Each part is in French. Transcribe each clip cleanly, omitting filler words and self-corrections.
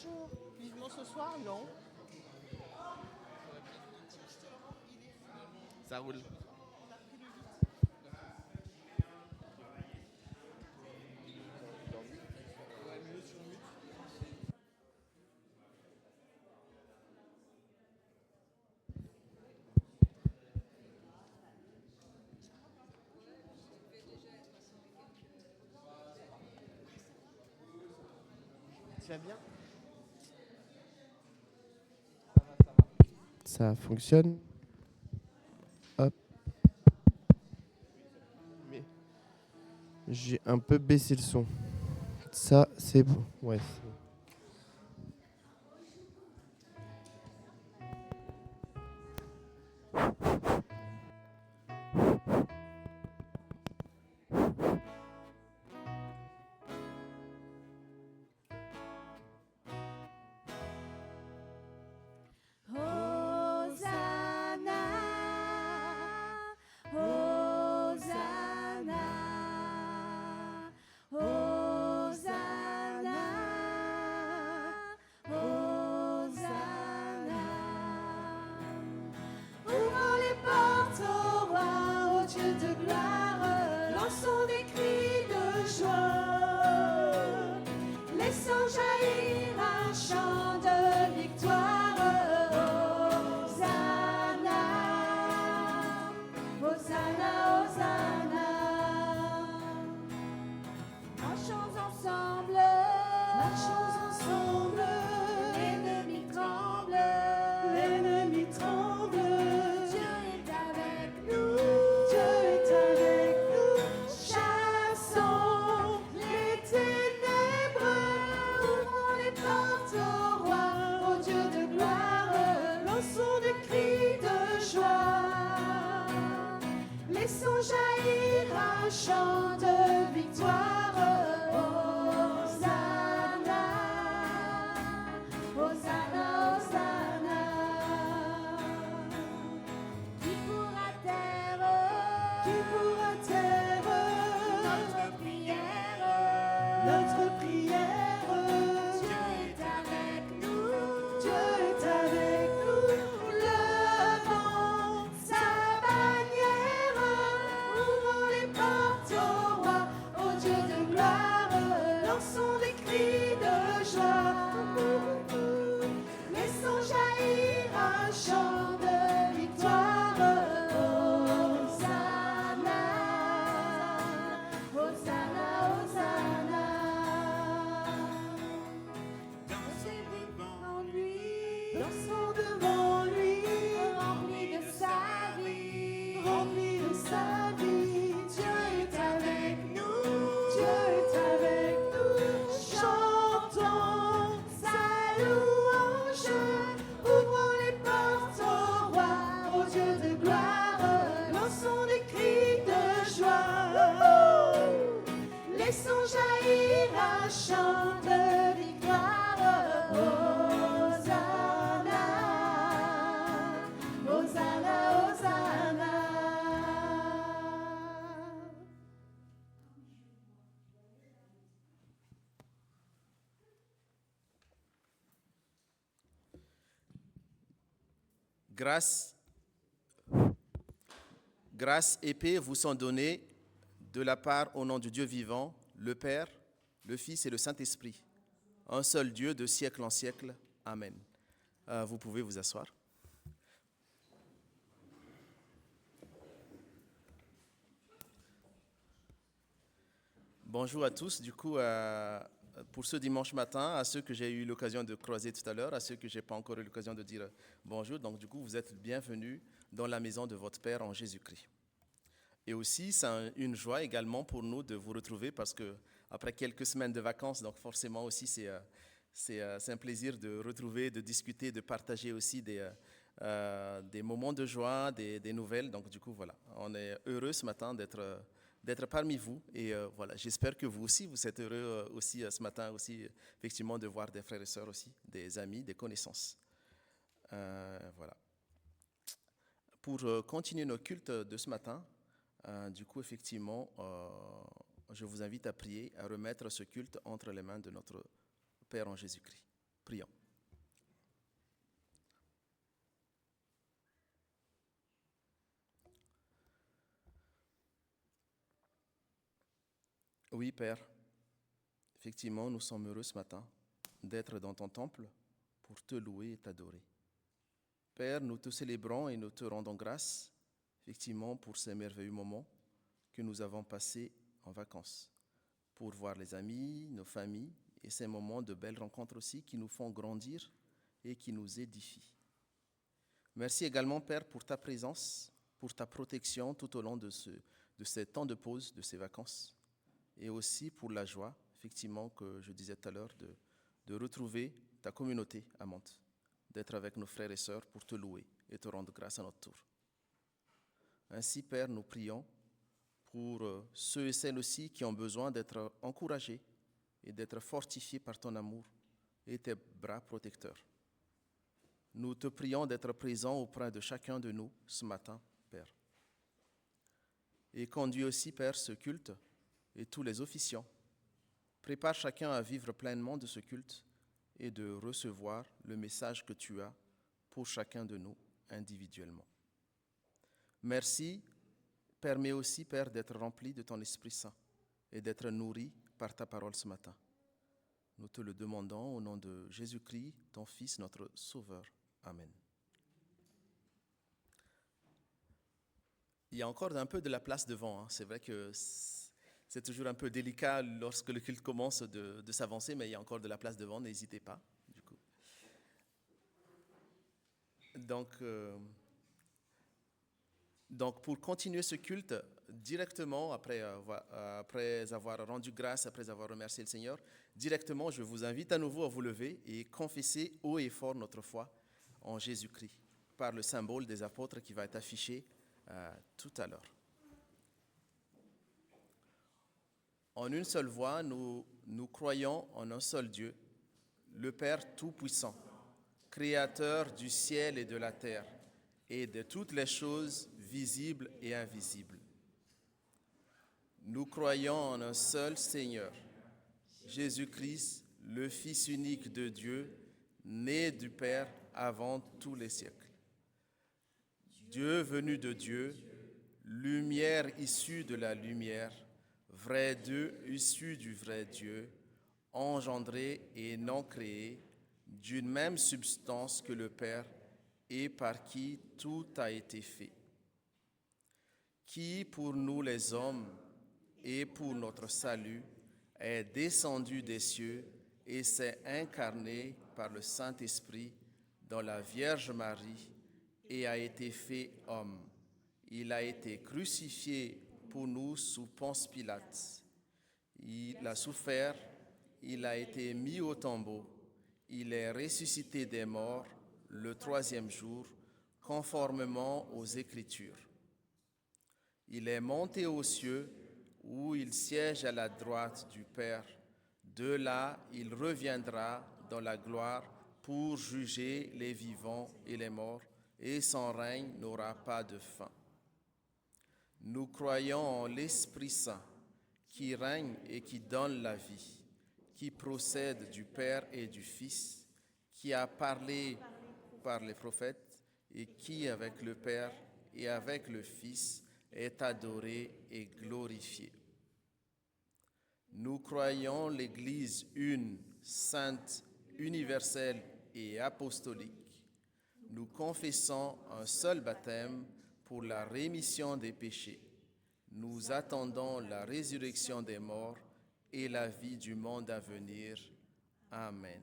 Bonjour, vivement ce soir, non? Ça roule. Tu vas bien? Ça fonctionne. Hop. Mais j'ai un peu baissé le son. Ça, c'est bon. Ouais. C'est bon. Hosanna, Hosanna, Hosanna, Hosanna. Ouvrons les portes au roi, au Dieu de gloire, lançons des cris de joie, laissons jaillir un chant de victoire. Hosanna, Hosanna. Marchons ensemble, l'ennemi tremble, Dieu est avec nous, chassons les ténèbres, ouvrons les portes au roi, au Dieu de gloire, lançons des cris de joie. Laissons jaillir un chant de victoire. Hosanna, Hosanna, Hosanna. Qui pourra taire notre prière, Dieu est avec nous, levons sa bannière, ouvrons les portes au roi, au Dieu de gloire, lançons des cris de joie, laissons jaillir un chant de victoire. Hosanna, Hosanna, Hosanna. Dansons devant lui, remplis de sa vie, Dieu est avec nous, chantons sa louange, ouvrons les portes au roi, au Dieu de gloire, lançons des cris de joie, laissons jaillir un chant de victoire. Hosanna, Hosanna, Hosanna. Grâce et paix vous sont données de la part au nom du Dieu vivant, le Père, le Fils et le Saint-Esprit, un seul Dieu de siècle en siècle. Amen. Vous pouvez vous asseoir. Bonjour à tous. Du coup, pour ce dimanche matin, à ceux que j'ai eu l'occasion de croiser tout à l'heure, à ceux que je n'ai pas encore eu l'occasion de dire bonjour, donc du coup, vous êtes bienvenus dans la maison de votre Père en Jésus-Christ. Et aussi, c'est une joie également pour nous de vous retrouver parce que après quelques semaines de vacances, donc forcément aussi c'est un plaisir de retrouver, de discuter, de partager aussi des moments de joie, des nouvelles. Donc du coup, voilà, on est heureux ce matin d'être parmi vous. Et voilà, j'espère que vous aussi, vous êtes heureux aussi ce matin aussi, effectivement, de voir des frères et sœurs aussi, des amis, des connaissances. Voilà. Pour continuer nos cultes de ce matin, du coup, effectivement, je vous invite à prier, à remettre ce culte entre les mains de notre Père en Jésus-Christ. Prions. Oui, Père, effectivement, nous sommes heureux ce matin d'être dans ton temple pour te louer et t'adorer. Père, nous te célébrons et nous te rendons grâce, effectivement, pour ces merveilleux moments que nous avons passés en vacances, pour voir les amis, nos familles, et ces moments de belles rencontres aussi qui nous font grandir et qui nous édifient. Merci également, Père, pour ta présence, pour ta protection tout au long de ces temps de pause, de ces vacances, et aussi pour la joie, effectivement, que je disais tout à l'heure, de retrouver ta communauté à Mantes, d'être avec nos frères et sœurs pour te louer et te rendre grâce à notre tour. Ainsi, Père, nous prions pour ceux et celles aussi qui ont besoin d'être encouragés et d'être fortifiés par ton amour et tes bras protecteurs. Nous te prions d'être présent auprès de chacun de nous ce matin, Père. Et conduis aussi, Père, ce culte et tous les officiants. Prépare chacun à vivre pleinement de ce culte et de recevoir le message que tu as pour chacun de nous individuellement. Merci. Permets aussi, Père, d'être rempli de ton Esprit Saint et d'être nourri par ta parole ce matin. Nous te le demandons au nom de Jésus-Christ, ton Fils, notre Sauveur. Amen. Il y a encore un peu de la place devant. C'est vrai que c'est toujours un peu délicat lorsque le culte commence de s'avancer, mais il y a encore de la place devant, n'hésitez pas. Du coup. Donc, pour continuer ce culte directement, après avoir rendu grâce, après avoir remercié le Seigneur, directement, je vous invite à nouveau à vous lever et confesser haut et fort notre foi en Jésus-Christ, par le symbole des apôtres qui va être affiché tout à l'heure. En une seule voix, nous croyons en un seul Dieu, le Père Tout-Puissant, Créateur du ciel et de la terre, et de toutes les choses visibles et invisibles. Nous croyons en un seul Seigneur, Jésus-Christ, le Fils unique de Dieu, né du Père avant tous les siècles. Dieu venu de Dieu, lumière issue de la lumière, vrai Dieu issu du vrai Dieu, engendré et non créé, d'une même substance que le Père, et par qui tout a été fait, qui pour nous les hommes et pour notre salut est descendu des cieux et s'est incarné par le Saint-Esprit dans la Vierge Marie et a été fait homme. Il a été crucifié pour nous sous Ponce Pilate. Il a souffert, il a été mis au tombeau, il est ressuscité des morts le troisième jour, conformément aux Écritures. Il est monté aux cieux, où il siège à la droite du Père. De là, il reviendra dans la gloire pour juger les vivants et les morts, et son règne n'aura pas de fin. Nous croyons en l'Esprit Saint, qui règne et qui donne la vie, qui procède du Père et du Fils, qui a parlé par les prophètes et qui, avec le Père et avec le Fils, est adoré et glorifié. Nous croyons l'Église une, sainte, universelle et apostolique. Nous confessons un seul baptême pour la rémission des péchés. Nous attendons la résurrection des morts et la vie du monde à venir. Amen.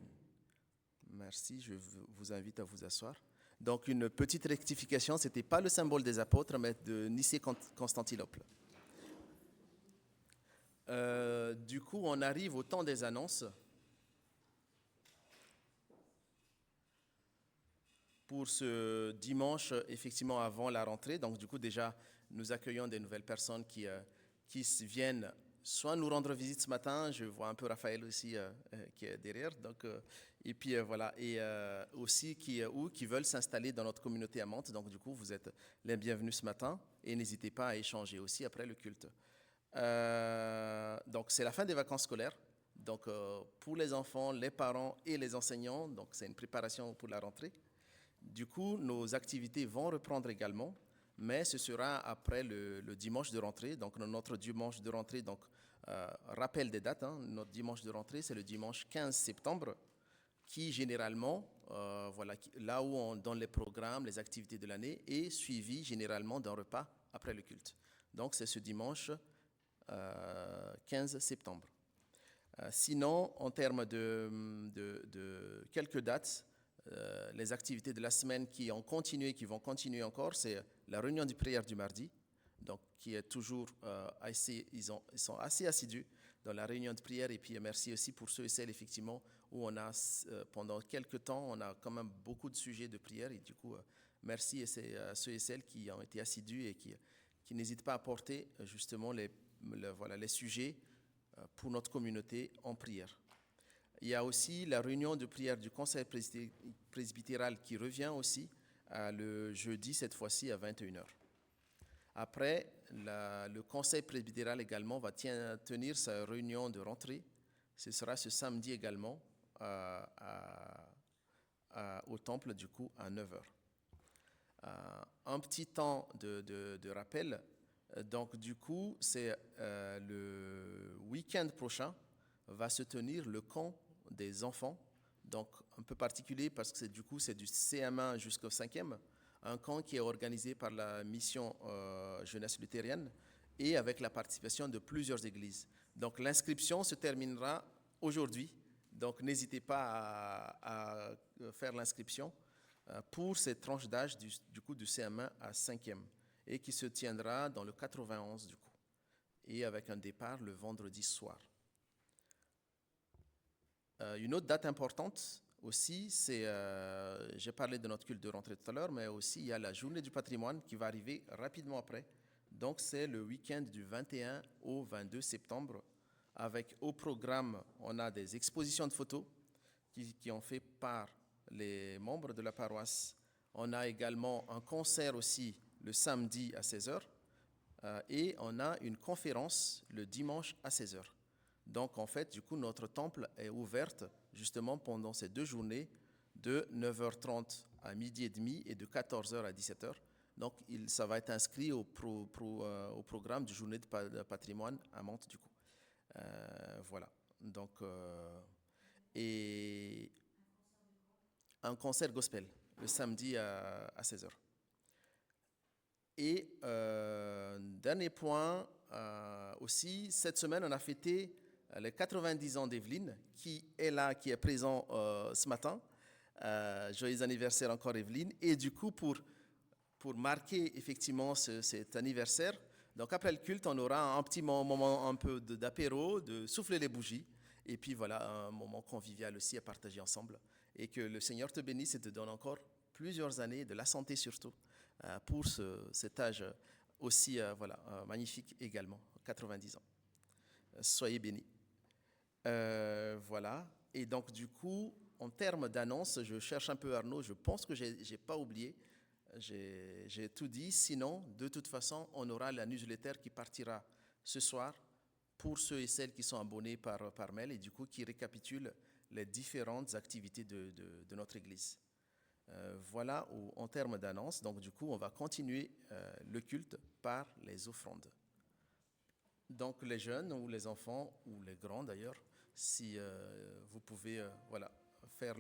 Merci, je vous invite à vous asseoir. Donc, une petite rectification, ce n'était pas le symbole des apôtres, mais de Nicée-Constantinople. Du coup, on arrive au temps des annonces. Pour ce dimanche, effectivement, avant la rentrée. Donc, du coup, déjà, nous accueillons des nouvelles personnes qui viennent soit nous rendre visite ce matin, je vois un peu Raphaël aussi qui est derrière, donc, et puis voilà, et aussi qui veulent s'installer dans notre communauté à Mantes, donc du coup vous êtes les bienvenus ce matin, et n'hésitez pas à échanger aussi après le culte. Donc c'est la fin des vacances scolaires, Donc, pour les enfants, les parents et les enseignants, donc c'est une préparation pour la rentrée. Du coup, nos activités vont reprendre également, mais ce sera après le dimanche de rentrée. Donc, notre dimanche de rentrée, donc, rappel des dates, hein, notre dimanche de rentrée, c'est le dimanche 15 septembre, qui généralement, là où on donne les programmes, les activités de l'année, est suivi généralement d'un repas après le culte. Donc, c'est ce dimanche 15 septembre. Sinon, en termes de quelques dates, les activités de la semaine qui vont continuer encore, c'est la réunion de prière du mardi, donc qui est toujours ils sont assez assidus dans la réunion de prière. Et puis merci aussi pour ceux et celles effectivement où on a pendant quelques temps on a quand même beaucoup de sujets de prière, et du coup merci à ceux et celles qui ont été assidus et qui n'hésitent pas à porter justement les sujets pour notre communauté en prière. Il y a aussi la réunion de prière du conseil presbytéral qui revient aussi le jeudi, cette fois-ci à 21h. Après, le conseil presbytéral également va tenir sa réunion de rentrée. Ce sera ce samedi également au temple, du coup, à 9h. Un petit temps de rappel. Donc, du coup, c'est le week-end prochain va se tenir le camp des enfants, donc un peu particulier parce que c'est du CM1 jusqu'au 5e, un camp qui est organisé par la mission jeunesse luthérienne et avec la participation de plusieurs églises. Donc l'inscription se terminera aujourd'hui, donc n'hésitez pas à faire l'inscription pour cette tranche d'âge du CM1 à 5e, et qui se tiendra dans le 91 du coup, et avec un départ le vendredi soir. Une autre date importante aussi, c'est, j'ai parlé de notre culte de rentrée tout à l'heure, mais aussi il y a la journée du patrimoine qui va arriver rapidement après. Donc c'est le week-end du 21 au 22 septembre, avec au programme, on a des expositions de photos qui ont fait par les membres de la paroisse. On a également un concert aussi le samedi à 16h, et on a une conférence le dimanche à 16h. Donc, en fait, du coup, notre temple est ouverte justement pendant ces 2 journées de 9h30 à midi et demi et de 14h à 17h. Donc, ça va être inscrit au programme du journée de patrimoine à Mantes, du coup. Voilà. Donc, et un concert gospel le samedi à 16h. Et dernier point aussi, cette semaine, on a fêté les 90 ans d'Evelyne, qui est là, qui est présent ce matin. Joyeux anniversaire encore, Evelyne. Et du coup, pour marquer effectivement cet anniversaire, donc après le culte, on aura un petit moment un peu d'apéro, de souffler les bougies, et puis voilà, un moment convivial aussi à partager ensemble. Et que le Seigneur te bénisse et te donne encore plusieurs années, de la santé surtout, pour cet âge aussi magnifique également, 90 ans. Soyez bénis. Voilà. Et donc, du coup, en termes d'annonces, je cherche un peu Arnaud, je pense que je n'ai pas oublié, j'ai tout dit. Sinon, de toute façon, on aura la newsletter qui partira ce soir pour ceux et celles qui sont abonnés par mail et du coup qui récapitule les différentes activités de notre Église. Voilà en termes d'annonces. Donc, du coup, on va continuer le culte par les offrandes. Donc, les jeunes ou les enfants, ou les grands d'ailleurs, si vous pouvez faire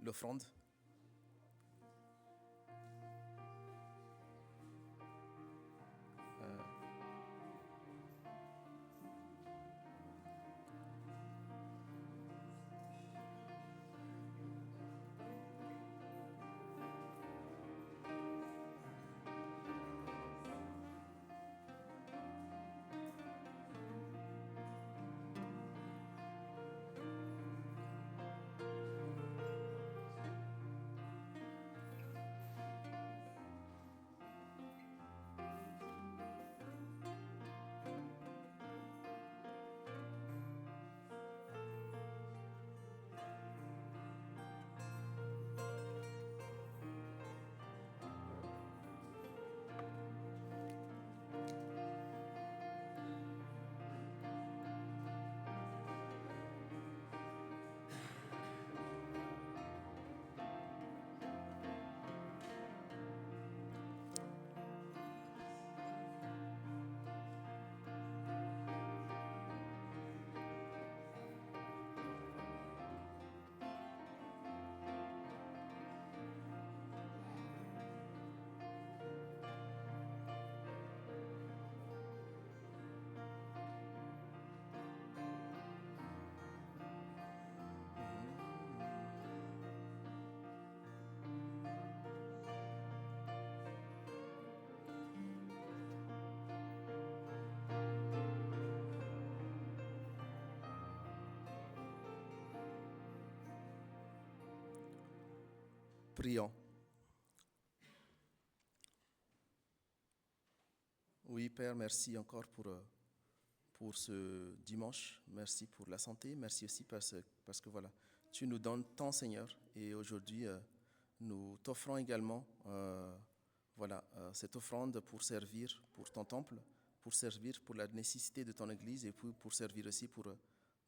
l'offrande. Prions. Oui, Père, merci encore pour ce dimanche. Merci pour la santé. Merci aussi parce que voilà, tu nous donnes tant, Seigneur. Et aujourd'hui, nous t'offrons également cette offrande pour servir pour ton temple, pour servir pour la nécessité de ton Église et pour servir aussi pour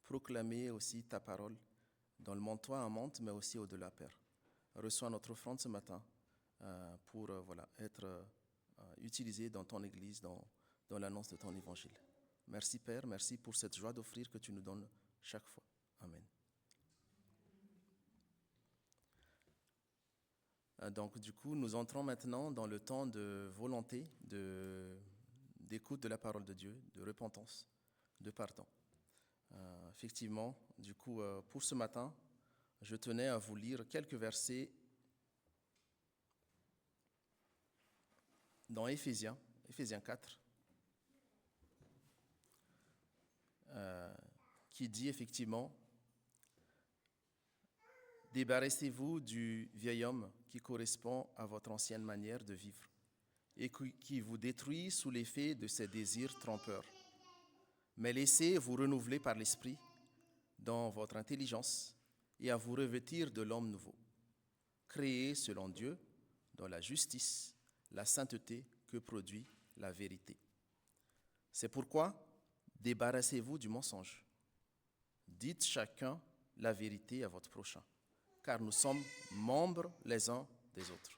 proclamer aussi ta parole dans le monde, toi, un monde, mais aussi au-delà, Père. Reçois notre offrande ce matin pour être utilisé dans ton Église, dans l'annonce de ton évangile. Merci Père, merci pour cette joie d'offrir que tu nous donnes chaque fois. Amen. Donc du coup, nous entrons maintenant dans le temps de volonté, d'écoute de la parole de Dieu, de repentance, de pardon. Effectivement, du coup, pour ce matin, je tenais à vous lire quelques versets dans Éphésiens 4, qui dit effectivement « Débarrassez-vous du vieil homme qui correspond à votre ancienne manière de vivre et qui vous détruit sous l'effet de ses désirs trompeurs. Mais laissez vous renouveler par l'Esprit dans votre intelligence et à vous revêtir de l'homme nouveau, créé selon Dieu dans la justice, la sainteté que produit la vérité. C'est pourquoi débarrassez-vous du mensonge. Dites chacun la vérité à votre prochain, car nous sommes membres les uns des autres.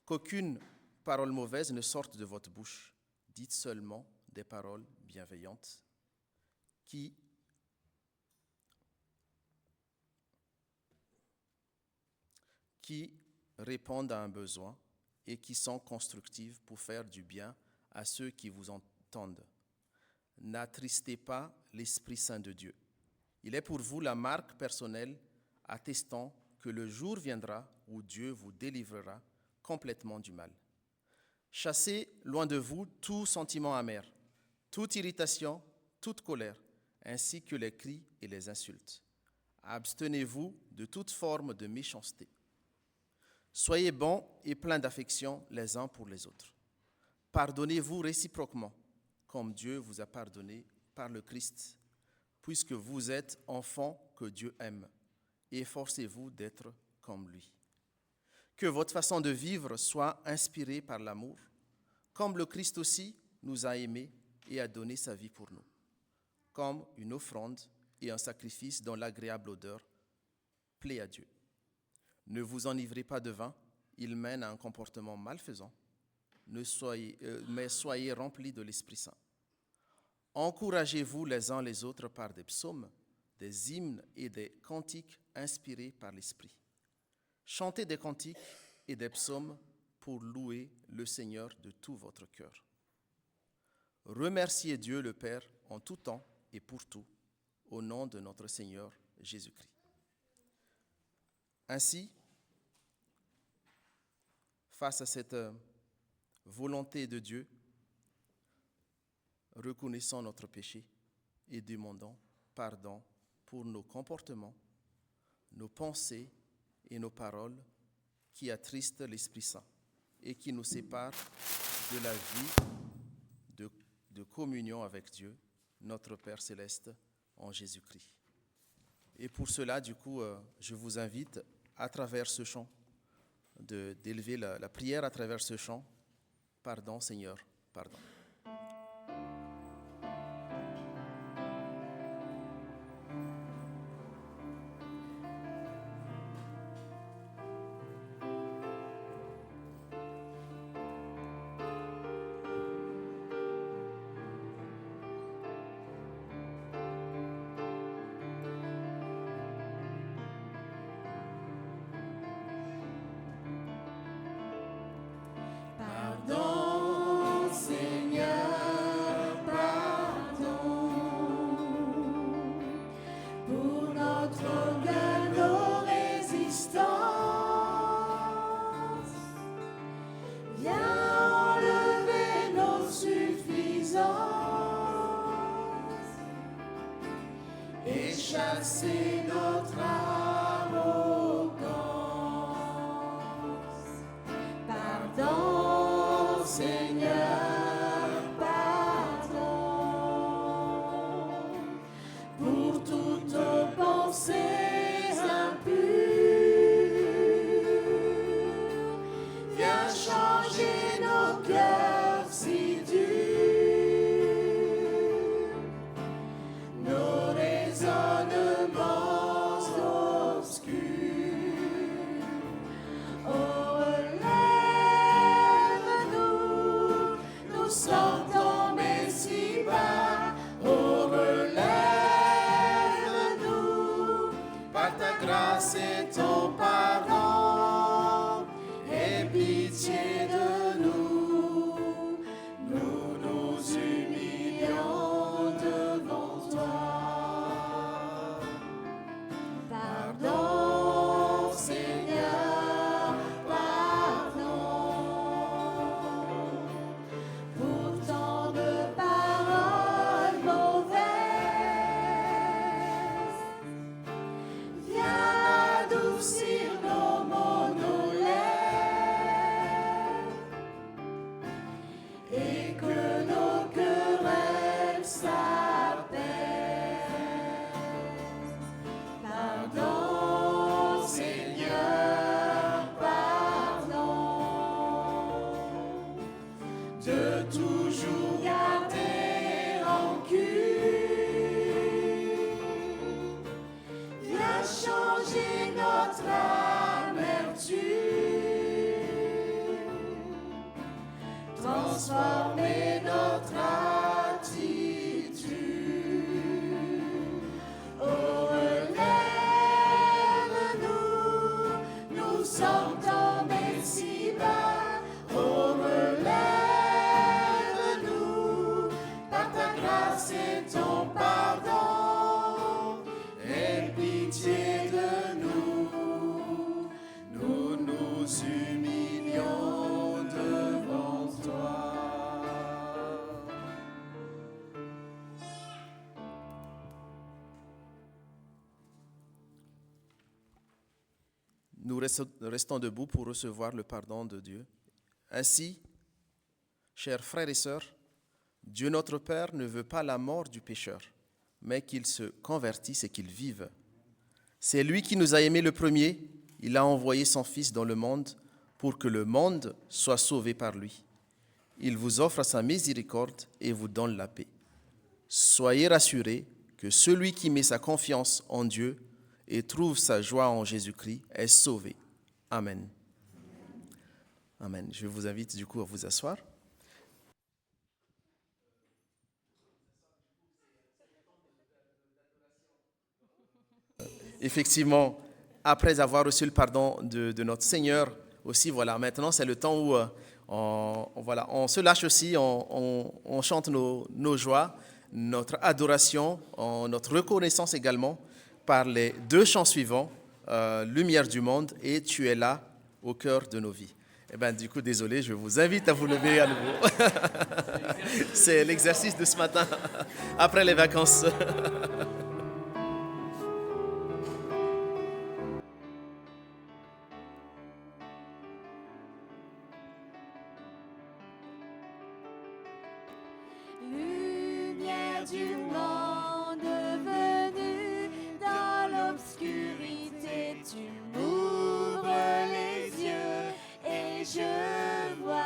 Qu'aucune parole mauvaise ne sorte de votre bouche. Dites seulement des paroles bienveillantes qui répondent à un besoin et qui sont constructives pour faire du bien à ceux qui vous entendent. N'attristez pas l'Esprit Saint de Dieu. Il est pour vous la marque personnelle attestant que le jour viendra où Dieu vous délivrera complètement du mal. Chassez loin de vous tout sentiment amer, toute irritation, toute colère, ainsi que les cris et les insultes. Abstenez-vous de toute forme de méchanceté. Soyez bons et pleins d'affection les uns pour les autres. Pardonnez-vous réciproquement, comme Dieu vous a pardonné par le Christ, puisque vous êtes enfants que Dieu aime, et efforcez-vous d'être comme lui. Que votre façon de vivre soit inspirée par l'amour, comme le Christ aussi nous a aimés et a donné sa vie pour nous, comme une offrande et un sacrifice dont l'agréable odeur plaît à Dieu. Ne vous enivrez pas de vin, il mène à un comportement malfaisant, mais soyez remplis de l'Esprit Saint. Encouragez-vous les uns les autres par des psaumes, des hymnes et des cantiques inspirés par l'Esprit. Chantez des cantiques et des psaumes pour louer le Seigneur de tout votre cœur. Remerciez Dieu le Père en tout temps et pour tout, au nom de notre Seigneur Jésus-Christ. Ainsi, face à cette volonté de Dieu, reconnaissons notre péché et demandons pardon pour nos comportements, nos pensées et nos paroles qui attristent l'Esprit Saint et qui nous séparent de la vie de communion avec Dieu, notre Père céleste, en Jésus-Christ. Et pour cela, du coup, je vous invite à travers ce chant, d'élever la prière à travers ce chant. Pardon, Seigneur, pardon. Pardon, Seigneur. Seigneur, pardon pour toutes pensées impures. Viens changer nos cœurs si durs, nos raisonnements obscurs. Oh, relève-nous, nous sortons mais si bas. Oh, relève-nous, Par ta grâce et ton pardon, aie pitié de nous. Nous nous humilions devant toi. Pardon, Seigneur, pardon pour tant de paroles mauvaises. Viens adoucir nos mots, nos lèvres, et que nos querelles s'apaisent. Pardon, Seigneur, pardon de toujours garder rancune. Viens changer notre amertume, transformer notre attitude. Oh, relève-nous, nous sommes tombés si bas. Oh, relève-nous, par ta grâce et ton pardon, aie pitié de nous. Nous nous humilions devant toi. nous restons debout pour recevoir le pardon de Dieu. Ainsi, chers frères et sœurs, Dieu notre Père ne veut pas la mort du pécheur, mais qu'il se convertisse et qu'il vive. C'est lui qui nous a aimés le premier. Il a envoyé son Fils dans le monde pour que le monde soit sauvé par lui. Il vous offre sa miséricorde et vous donne la paix. Soyez rassurés que celui qui met sa confiance en Dieu et trouve sa joie en Jésus-Christ est sauvé. Amen. Amen. Je vous invite du coup à vous asseoir. Effectivement, après avoir reçu le pardon de notre Seigneur, aussi, voilà, maintenant c'est le temps où on se lâche aussi, on chante nos joies, notre adoration, notre reconnaissance également par les deux chants suivants, Lumière du monde et Tu es là au cœur de nos vies. Eh bien, du coup, désolé, je vous invite à vous lever à nouveau. C'est l'exercice de ce matin, après les vacances. Lumière du monde venue dans l'obscurité, tu m'ouvres les yeux et je vois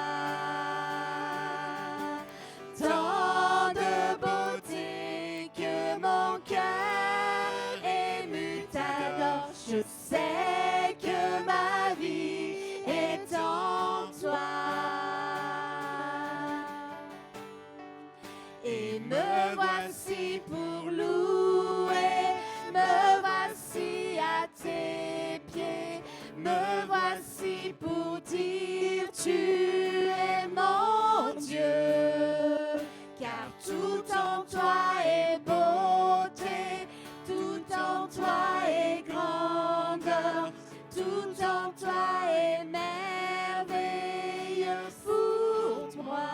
tant de beauté que mon cœur ému t'adore. Je sais que ma vie est en toi. Et me voici pour louer, me voici à tes pieds, me voici pour dire tu es mon Dieu, car tout en toi est beauté, tout en toi est grandeur, tout en toi est merveilleux pour moi.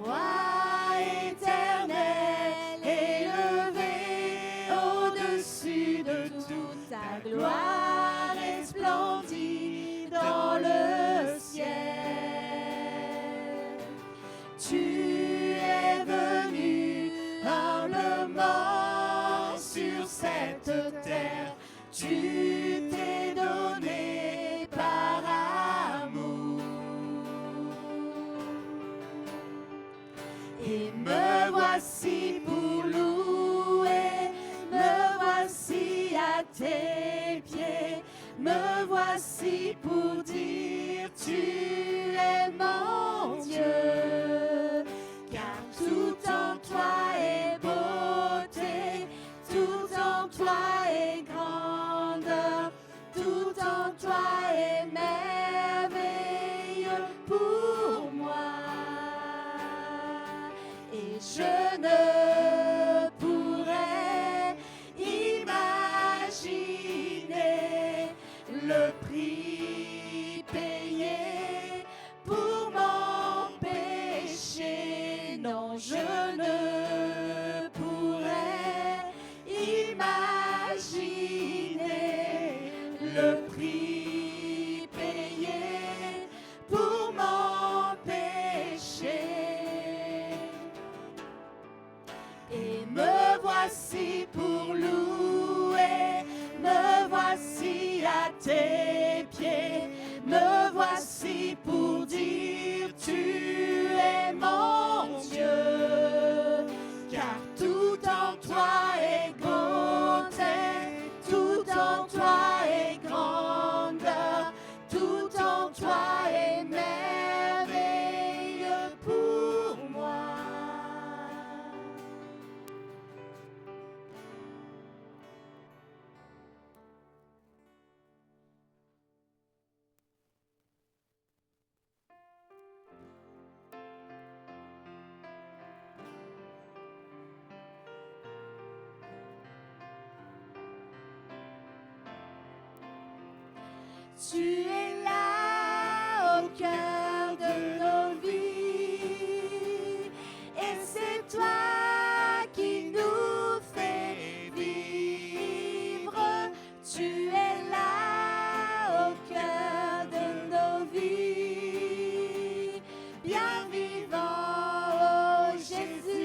Roi éternel, élevé au-dessus de toute ta gloire resplendit dans le tes pieds. Me voici pour dire tu es mon Dieu, car tout en toi est beauté, tout en toi est grandeur, tout en toi est merveilleux pour moi. Et je ne pourrais imaginer le prix payé pour mon péché. Non, je ne pourrais imaginer le prix payé pour mon péché. Et me voici pour louer, me voici à tes pieds, me voici pour dire tu es mon Dieu, car tout en toi est beauté, tout en toi est grandeur, tout en toi est merveilleux pour moi. Tu es là au cœur de nos vies, et c'est toi qui nous fais vivre. Tu es là au cœur de nos vies, bien vivant, oh Jésus-Christ,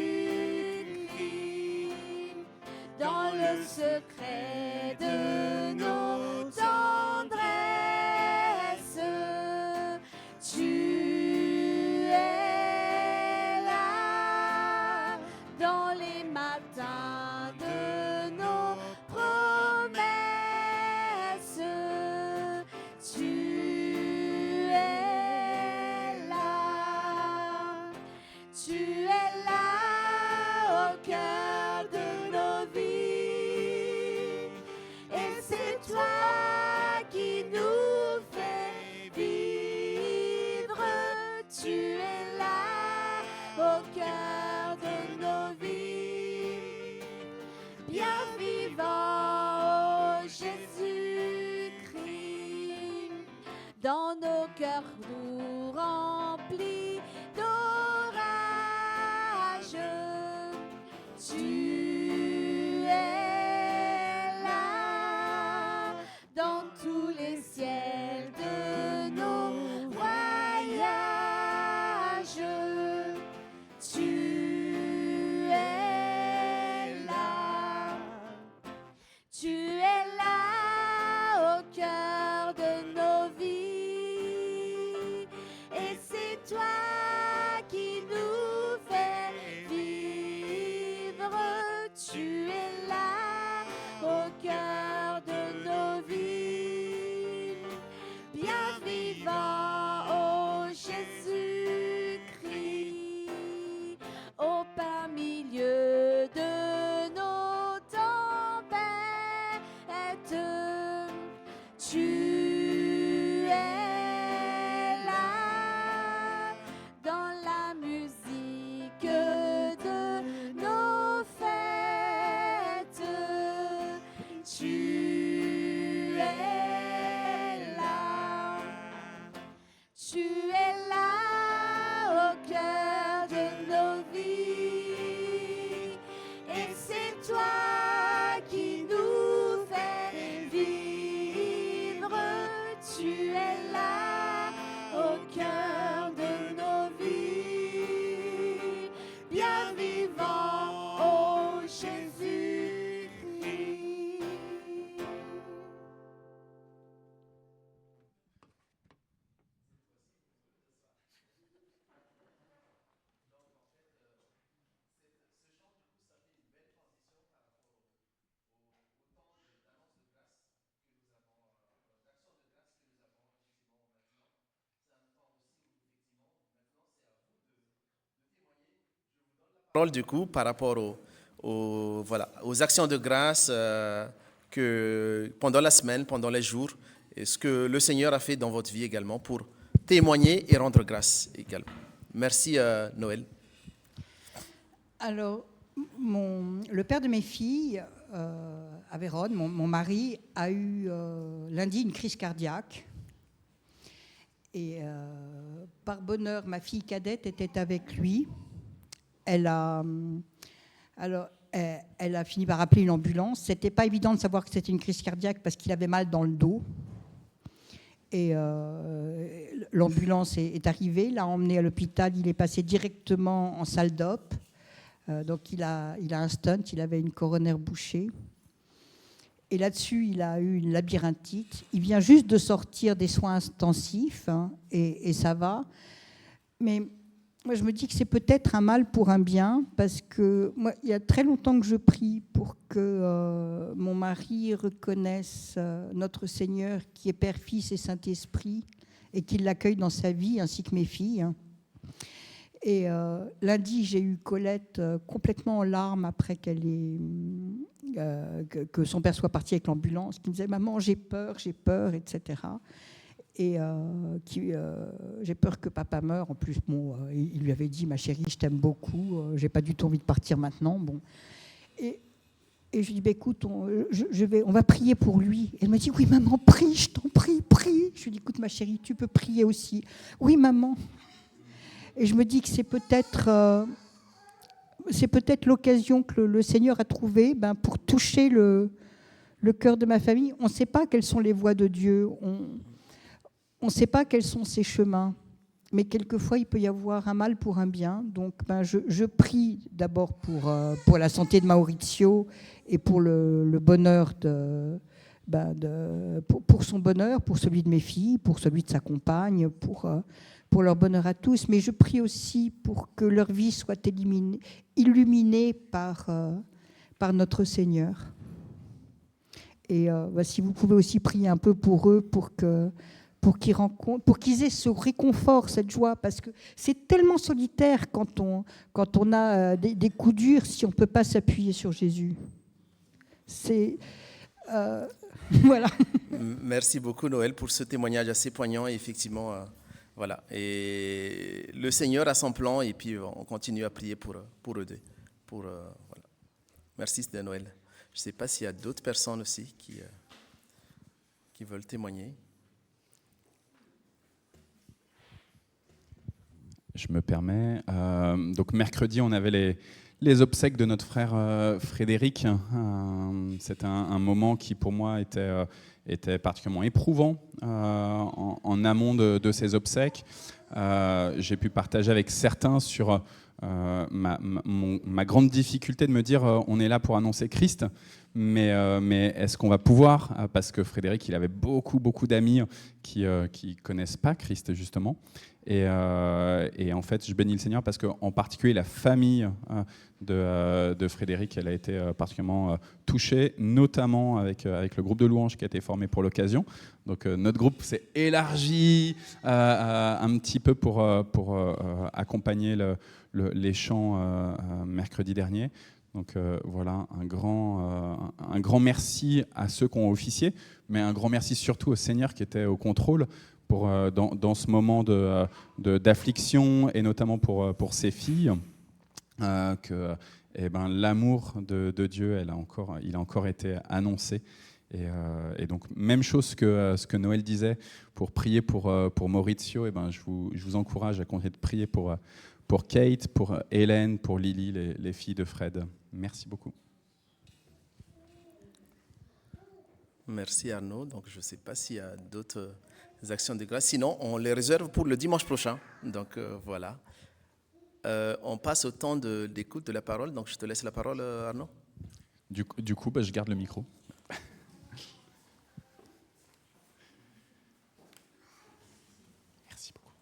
dans le secret de nos tendresses. Tu es là dans les matins de nos promesses. Tu es là. Tu es là au cœur de nos vies. Et c'est toi qui nous fais vivre. Tu es là au cœur de nos vies, bien vivant, oh Jésus-Christ, dans nos cœurs nous remplis d'orage. Tu es là dans tous les ciels de nos voyages. Tu es là. Tu es là au cœur de nos vies, et c'est toi qui nous fais vivre. Tu es là au cœur de nos vies, parole du coup par rapport aux actions de grâce que pendant la semaine, pendant les jours, et ce que le Seigneur a fait dans votre vie également pour témoigner et rendre grâce également. Merci Noël. Alors, le père de mes filles, Avérone, mon mari, a eu lundi une crise cardiaque. Et par bonheur, ma fille cadette était avec lui. Elle a fini par appeler une ambulance. C'était pas évident de savoir que c'était une crise cardiaque parce qu'il avait mal dans le dos. Et l'ambulance est arrivée, l'a emmené à l'hôpital. Il est passé directement en salle d'op. Donc il a un stunt, il avait une coronaire bouchée. Et là-dessus, il a eu une labyrinthite. Il vient juste de sortir des soins intensifs, hein, et ça va. Mais moi, je me dis que c'est peut-être un mal pour un bien, parce que moi, il y a très longtemps que je prie pour que mon mari reconnaisse notre Seigneur, qui est Père, Fils et Saint-Esprit, et qu'il l'accueille dans sa vie, ainsi que mes filles. Et lundi, j'ai eu Colette complètement en larmes après que son père soit parti avec l'ambulance, qui me disait « Maman, j'ai peur, etc. » Et j'ai peur que papa meure. En plus, il lui avait dit « Ma chérie, je t'aime beaucoup, j'ai pas du tout envie de partir maintenant. » Bon. Et je lui dis bah, « Écoute, on va prier pour lui. » Elle m'a dit « Oui, maman, prie, je t'en prie, prie. » Je lui dis « Écoute, ma chérie, tu peux prier aussi. » « Oui, maman. » Et je me dis que c'est peut-être l'occasion que le Seigneur a trouvée pour toucher le cœur de ma famille. On ne sait pas quelles sont les voies de Dieu, on ne sait pas quels sont ses chemins, mais quelquefois il peut y avoir un mal pour un bien. Donc je prie d'abord pour la santé de Maurizio et pour le bonheur pour son bonheur, pour celui de mes filles, pour celui de sa compagne, pour leur bonheur à tous, mais je prie aussi pour que leur vie soit illuminée par notre Seigneur. Et si vous pouvez aussi prier un peu pour eux, pour qu'ils aient ce réconfort, cette joie, parce que c'est tellement solitaire quand on a des coups durs, si on ne peut pas s'appuyer sur Jésus. Voilà. Merci beaucoup Noël pour ce témoignage assez poignant et effectivement... Voilà, et le Seigneur a son plan et puis on continue à prier pour eux deux. Voilà. Merci de Noël. Je ne sais pas s'il y a d'autres personnes aussi qui veulent témoigner. Je me permets. Donc mercredi, on avait les obsèques de notre frère Frédéric. C'était un moment qui pour moi était particulièrement éprouvant en amont de ces obsèques. J'ai pu partager avec certains sur ma grande difficulté de me dire on est là pour annoncer Christ, mais est-ce qu'on va pouvoir, parce que Frédéric il avait beaucoup d'amis qui connaissent pas Christ justement. Et en fait, je bénis le Seigneur parce qu'en particulier la famille de Frédéric, elle a été particulièrement touchée, notamment avec le groupe de louanges qui a été formé pour l'occasion. Donc notre groupe s'est élargi un petit peu pour accompagner les chants mercredi dernier. Donc voilà, un grand merci à ceux qui ont officié, mais un grand merci surtout au Seigneur qui était au contrôle dans ce moment d'affliction et notamment pour ses filles, que l'amour de Dieu il a encore été annoncé. Et donc même chose que ce que Noël disait pour prier pour Maurizio, je vous encourage à continuer de prier pour Kate, pour Hélène, pour Lily, les filles de Fred. Merci beaucoup. Merci Arnaud. Donc je ne sais pas s'il y a d'autres actions de grâce. Sinon, on les réserve pour le dimanche prochain. Donc voilà. On passe au temps d'écoute de la parole. Donc je te laisse la parole, Arnaud. Du coup, je garde le micro. Merci beaucoup.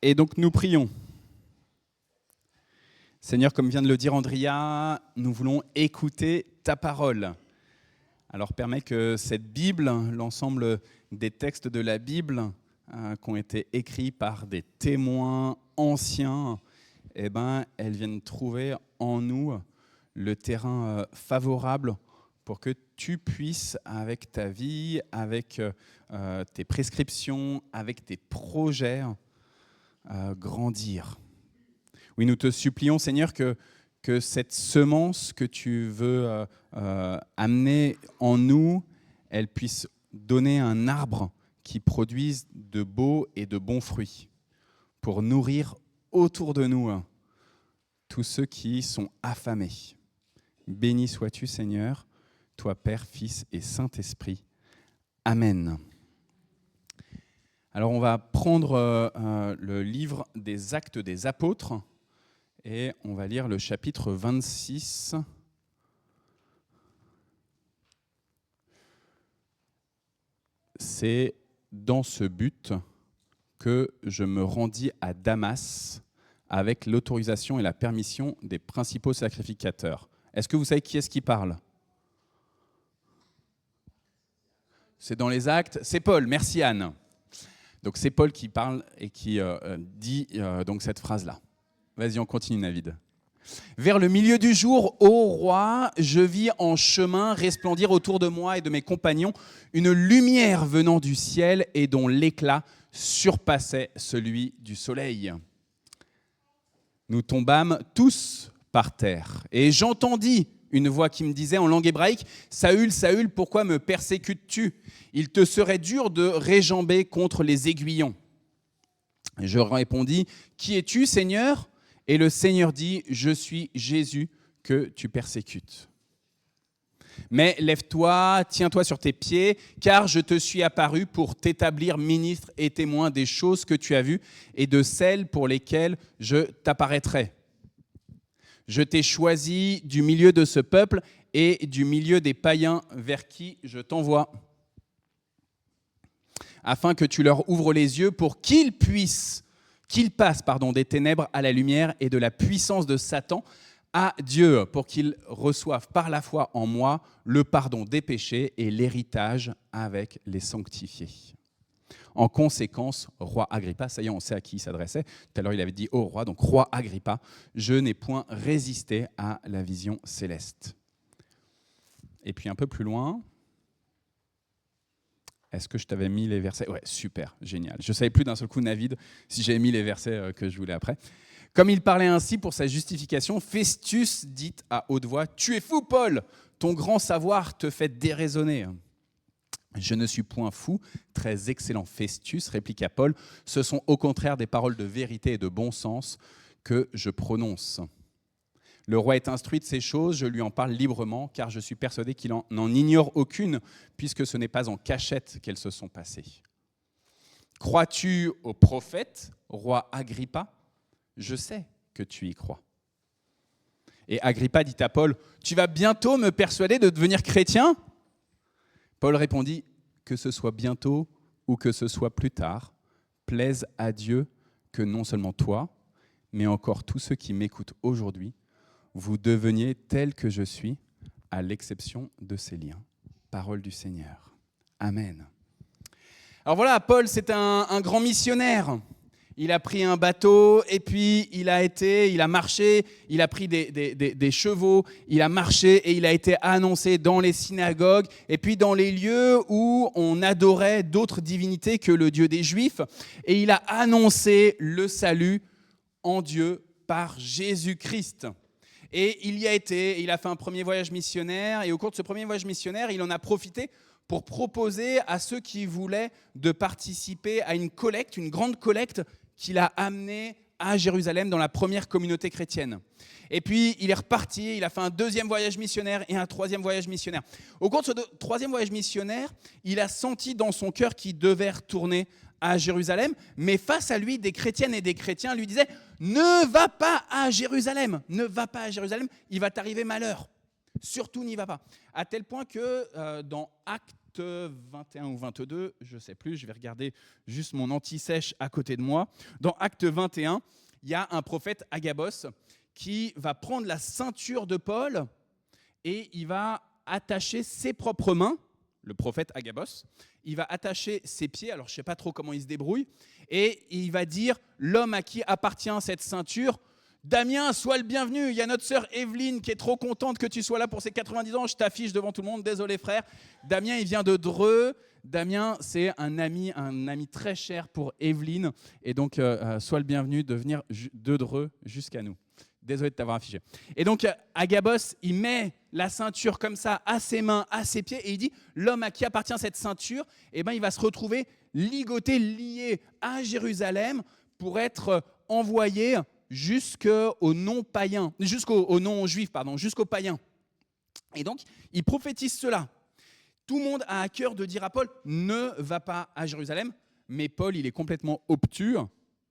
Et donc nous prions. Seigneur, comme vient de le dire Andrea, nous voulons écouter ta parole. Alors permets que cette Bible, l'ensemble des textes de la Bible qui ont été écrits par des témoins anciens, elles viennent trouver en nous le terrain favorable pour que tu puisses, avec ta vie, avec tes prescriptions, avec tes projets, grandir. Oui, nous te supplions, Seigneur, que cette semence que tu veux amener en nous, elle puisse donner un arbre qui produise de beaux et de bons fruits pour nourrir autour de nous tous ceux qui sont affamés. Béni sois-tu, Seigneur, toi Père, Fils et Saint-Esprit. Amen. Alors on va prendre le livre des Actes des Apôtres et on va lire le chapitre 26. C'est dans ce but que je me rendis à Damas avec l'autorisation et la permission des principaux sacrificateurs. Est-ce que vous savez qui est-ce qui parle ? C'est dans les Actes. C'est Paul. Merci Anne. Donc c'est Paul qui parle et qui dit donc cette phrase-là. Vas-y, on continue, Navid. Vers le milieu du jour, ô roi, je vis en chemin resplendir autour de moi et de mes compagnons une lumière venant du ciel et dont l'éclat surpassait celui du soleil. Nous tombâmes tous par terre et j'entendis une voix qui me disait en langue hébraïque « Saül, Saül, pourquoi me persécutes-tu ? Il te serait dur de réjamber contre les aiguillons. » Je répondis « Qui es-tu, Seigneur ?» Et le Seigneur dit « Je suis Jésus que tu persécutes. Mais lève-toi, tiens-toi sur tes pieds, car je te suis apparu pour t'établir ministre et témoin des choses que tu as vues et de celles pour lesquelles je t'apparaîtrai. Je t'ai choisi du milieu de ce peuple et du milieu des païens vers qui je t'envoie, afin que tu leur ouvres les yeux pour qu'ils passent des ténèbres à la lumière et de la puissance de Satan à Dieu, pour qu'ils reçoivent par la foi en moi le pardon des péchés et l'héritage avec les sanctifiés. En conséquence, roi Agrippa, ça y est, on sait à qui il s'adressait. Tout à l'heure, il avait dit « Ô roi », donc roi Agrippa, je n'ai point résisté à la vision céleste. Et puis un peu plus loin, est-ce que je t'avais mis les versets ? Ouais, super, génial. Je ne savais plus d'un seul coup, Navid, si j'avais mis les versets que je voulais après. Comme il parlait ainsi pour sa justification, Festus dit à haute voix « Tu es fou, Paul, ton grand savoir te fait déraisonner. » Je ne suis point fou, très excellent Festus, répliqua Paul, ce sont au contraire des paroles de vérité et de bon sens que je prononce. Le roi est instruit de ces choses, je lui en parle librement, car je suis persuadé qu'il n'en ignore aucune, puisque ce n'est pas en cachette qu'elles se sont passées. Crois-tu au prophète, roi Agrippa ? Je sais que tu y crois. Et Agrippa dit à Paul, tu vas bientôt me persuader de devenir chrétien ? Paul répondit, que ce soit bientôt ou que ce soit plus tard, plaise à Dieu que non seulement toi, mais encore tous ceux qui m'écoutent aujourd'hui, vous deveniez tel que je suis, à l'exception de ces liens. Parole du Seigneur. Amen. Alors voilà, Paul, c'est un grand missionnaire. Il a pris un bateau et puis il a marché, il a pris des chevaux, il a marché et il a été annoncé dans les synagogues et puis dans les lieux où on adorait d'autres divinités que le Dieu des Juifs. Et il a annoncé le salut en Dieu par Jésus-Christ. Et il y a été, il a fait un premier voyage missionnaire et au cours de ce premier voyage missionnaire, il en a profité pour proposer à ceux qui voulaient de participer à une collecte, une grande collecte qu'il a amenée à Jérusalem dans la première communauté chrétienne. Et puis, il est reparti, il a fait un deuxième voyage missionnaire et un troisième voyage missionnaire. Au cours de ce troisième voyage missionnaire, il a senti dans son cœur qu'il devait retourner à Jérusalem, mais face à lui, des chrétiennes et des chrétiens lui disaient « Ne va pas à Jérusalem, ne va pas à Jérusalem, il va t'arriver malheur. Surtout n'y va pas. » À tel point que dans Actes Acte 21 ou 22, je ne sais plus, je vais regarder juste mon anti-sèche à côté de moi. Dans Acte 21, il y a un prophète Agabos qui va prendre la ceinture de Paul et il va attacher ses propres mains, le prophète Agabos, il va attacher ses pieds, alors je ne sais pas trop comment il se débrouille, et il va dire, l'homme à qui appartient cette ceinture, Damien, sois le bienvenu, il y a notre sœur Evelyne qui est trop contente que tu sois là pour ses 90 ans, je t'affiche devant tout le monde, désolé frère. Damien, il vient de Dreux, Damien, c'est un ami très cher pour Evelyne, et donc sois le bienvenu de venir de Dreux jusqu'à nous. Désolé de t'avoir affiché. Et donc, Agabos, il met la ceinture comme ça à ses mains, à ses pieds, et il dit, l'homme à qui appartient cette ceinture, eh ben, il va se retrouver ligoté, lié à Jérusalem pour être envoyé jusqu'aux non-païens, jusqu'aux non-juifs, jusqu'aux païens. Et donc, il prophétise cela. Tout le monde a à cœur de dire à Paul, ne va pas à Jérusalem, mais Paul, il est complètement obtus,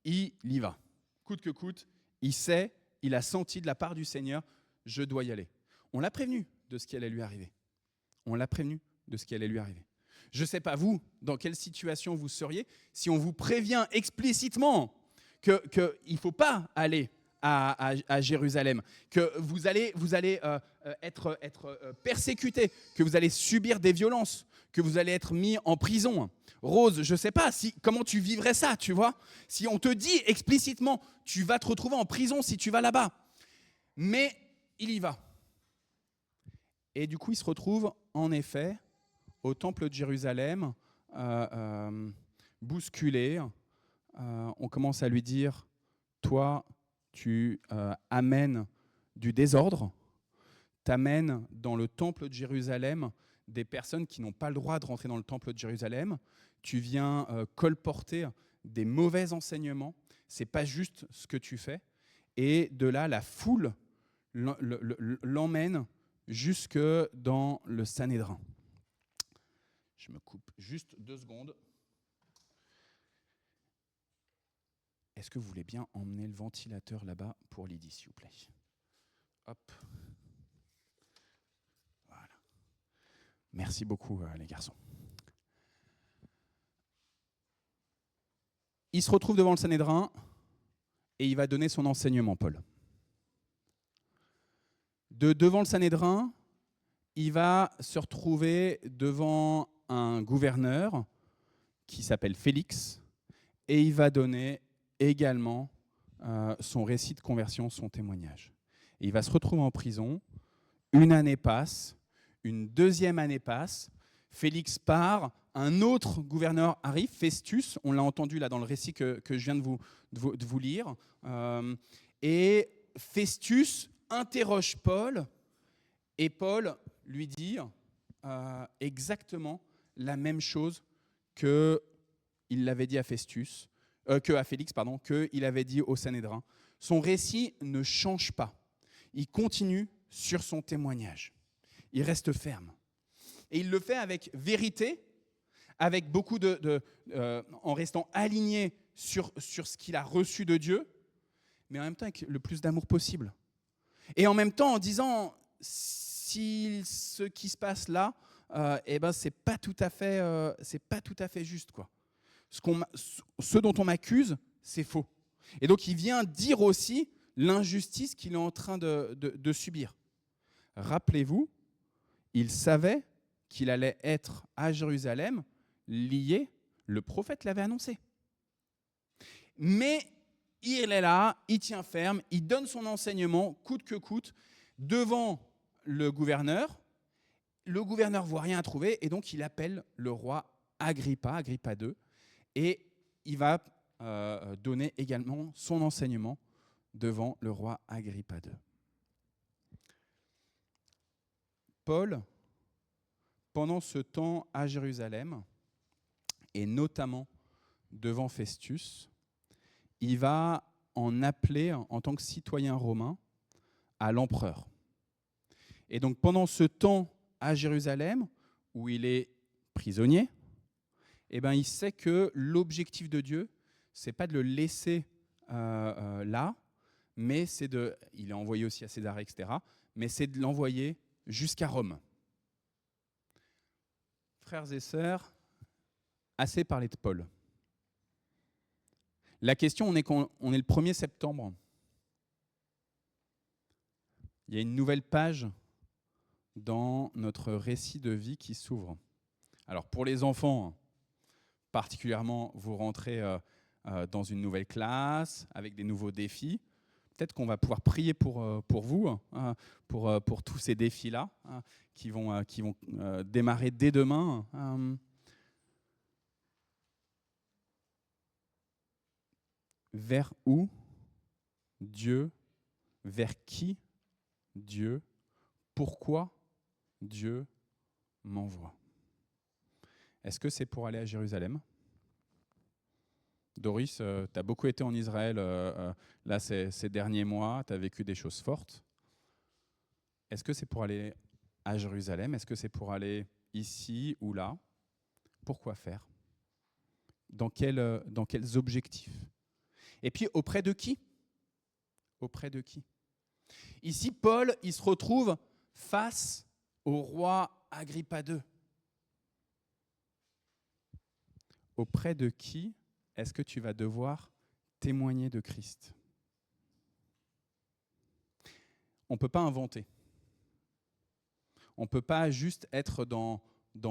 il y va. Coûte que coûte, il sait, il a senti de la part du Seigneur, je dois y aller. On l'a prévenu de ce qui allait lui arriver. On l'a prévenu de ce qui allait lui arriver. Je ne sais pas vous, dans quelle situation vous seriez, si on vous prévient explicitement qu'il ne faut pas aller à Jérusalem, que vous allez être persécuté, que vous allez subir des violences, que vous allez être mis en prison. Rose, je ne sais pas comment tu vivrais ça, tu vois. Si on te dit explicitement, tu vas te retrouver en prison si tu vas là-bas. Mais il y va. Et du coup, il se retrouve en effet au temple de Jérusalem, bousculé. On commence à lui dire, toi, tu amènes du désordre, tu amènes dans le temple de Jérusalem des personnes qui n'ont pas le droit de rentrer dans le temple de Jérusalem, tu viens colporter des mauvais enseignements, c'est pas juste ce que tu fais, et de là, la foule l'emmène jusque dans le Sanhédrin. Je me coupe juste 2 secondes. Est-ce que vous voulez bien emmener le ventilateur là-bas pour Lydie, s'il vous plaît? Hop. Voilà. Merci beaucoup, les garçons. Il se retrouve devant le Sanhédrin et il va donner son enseignement, Paul. Devant le Sanhédrin, il va se retrouver devant un gouverneur qui s'appelle Félix et il va donner également son récit de conversion, son témoignage. Et il va se retrouver en prison, 1 année passe, une 2e année passe, Félix part, un autre gouverneur arrive, Festus, on l'a entendu là dans le récit que je viens de vous lire, et Festus interroge Paul, et Paul lui dit exactement la même chose qu'il l'avait dit à Festus, à Félix, qu'il avait dit au Sanhédrin. Son récit ne change pas. Il continue sur son témoignage. Il reste ferme. Et il le fait avec vérité, avec beaucoup en restant aligné sur ce qu'il a reçu de Dieu, mais en même temps avec le plus d'amour possible. Et en même temps en disant, si ce qui se passe là, c'est pas tout à fait juste, quoi. Ce dont on m'accuse, c'est faux. Et donc, il vient dire aussi l'injustice qu'il est en train de subir. Rappelez-vous, il savait qu'il allait être à Jérusalem lié, le prophète l'avait annoncé. Mais il est là, il tient ferme, il donne son enseignement, coûte que coûte, devant le gouverneur. Le gouverneur ne voit rien à trouver, et donc il appelle le roi Agrippa II, et il va donner également son enseignement devant le roi Agrippa II. Paul, pendant ce temps à Jérusalem, et notamment devant Festus, il va en appeler, en tant que citoyen romain, à l'empereur. Et donc pendant ce temps à Jérusalem, où il est prisonnier, il sait que l'objectif de Dieu, ce n'est pas de le laisser là, mais il est envoyé aussi à César, etc., mais c'est de l'envoyer jusqu'à Rome. frères et sœurs, assez parlé de Paul. La question, on est le 1er septembre. Il y a une nouvelle page dans notre récit de vie qui s'ouvre. Alors pour les enfants, particulièrement, vous rentrez dans une nouvelle classe, avec des nouveaux défis. Peut-être qu'on va pouvoir prier pour vous, pour tous ces défis-là, qui vont démarrer dès demain. Vers où Dieu, vers qui Dieu, pourquoi Dieu m'envoie? Est-ce que c'est pour aller à Jérusalem? Doris, tu as beaucoup été en Israël là, ces derniers mois, tu as vécu des choses fortes. Est-ce que c'est pour aller à Jérusalem? Est-ce que c'est pour aller ici ou là? Pourquoi faire? Dans quels objectifs? Et puis, auprès de qui? Auprès de qui? Ici, Paul, il se retrouve face au roi Agrippa II. Auprès de qui est-ce que tu vas devoir témoigner de Christ? On ne peut pas inventer. On ne peut pas juste être dans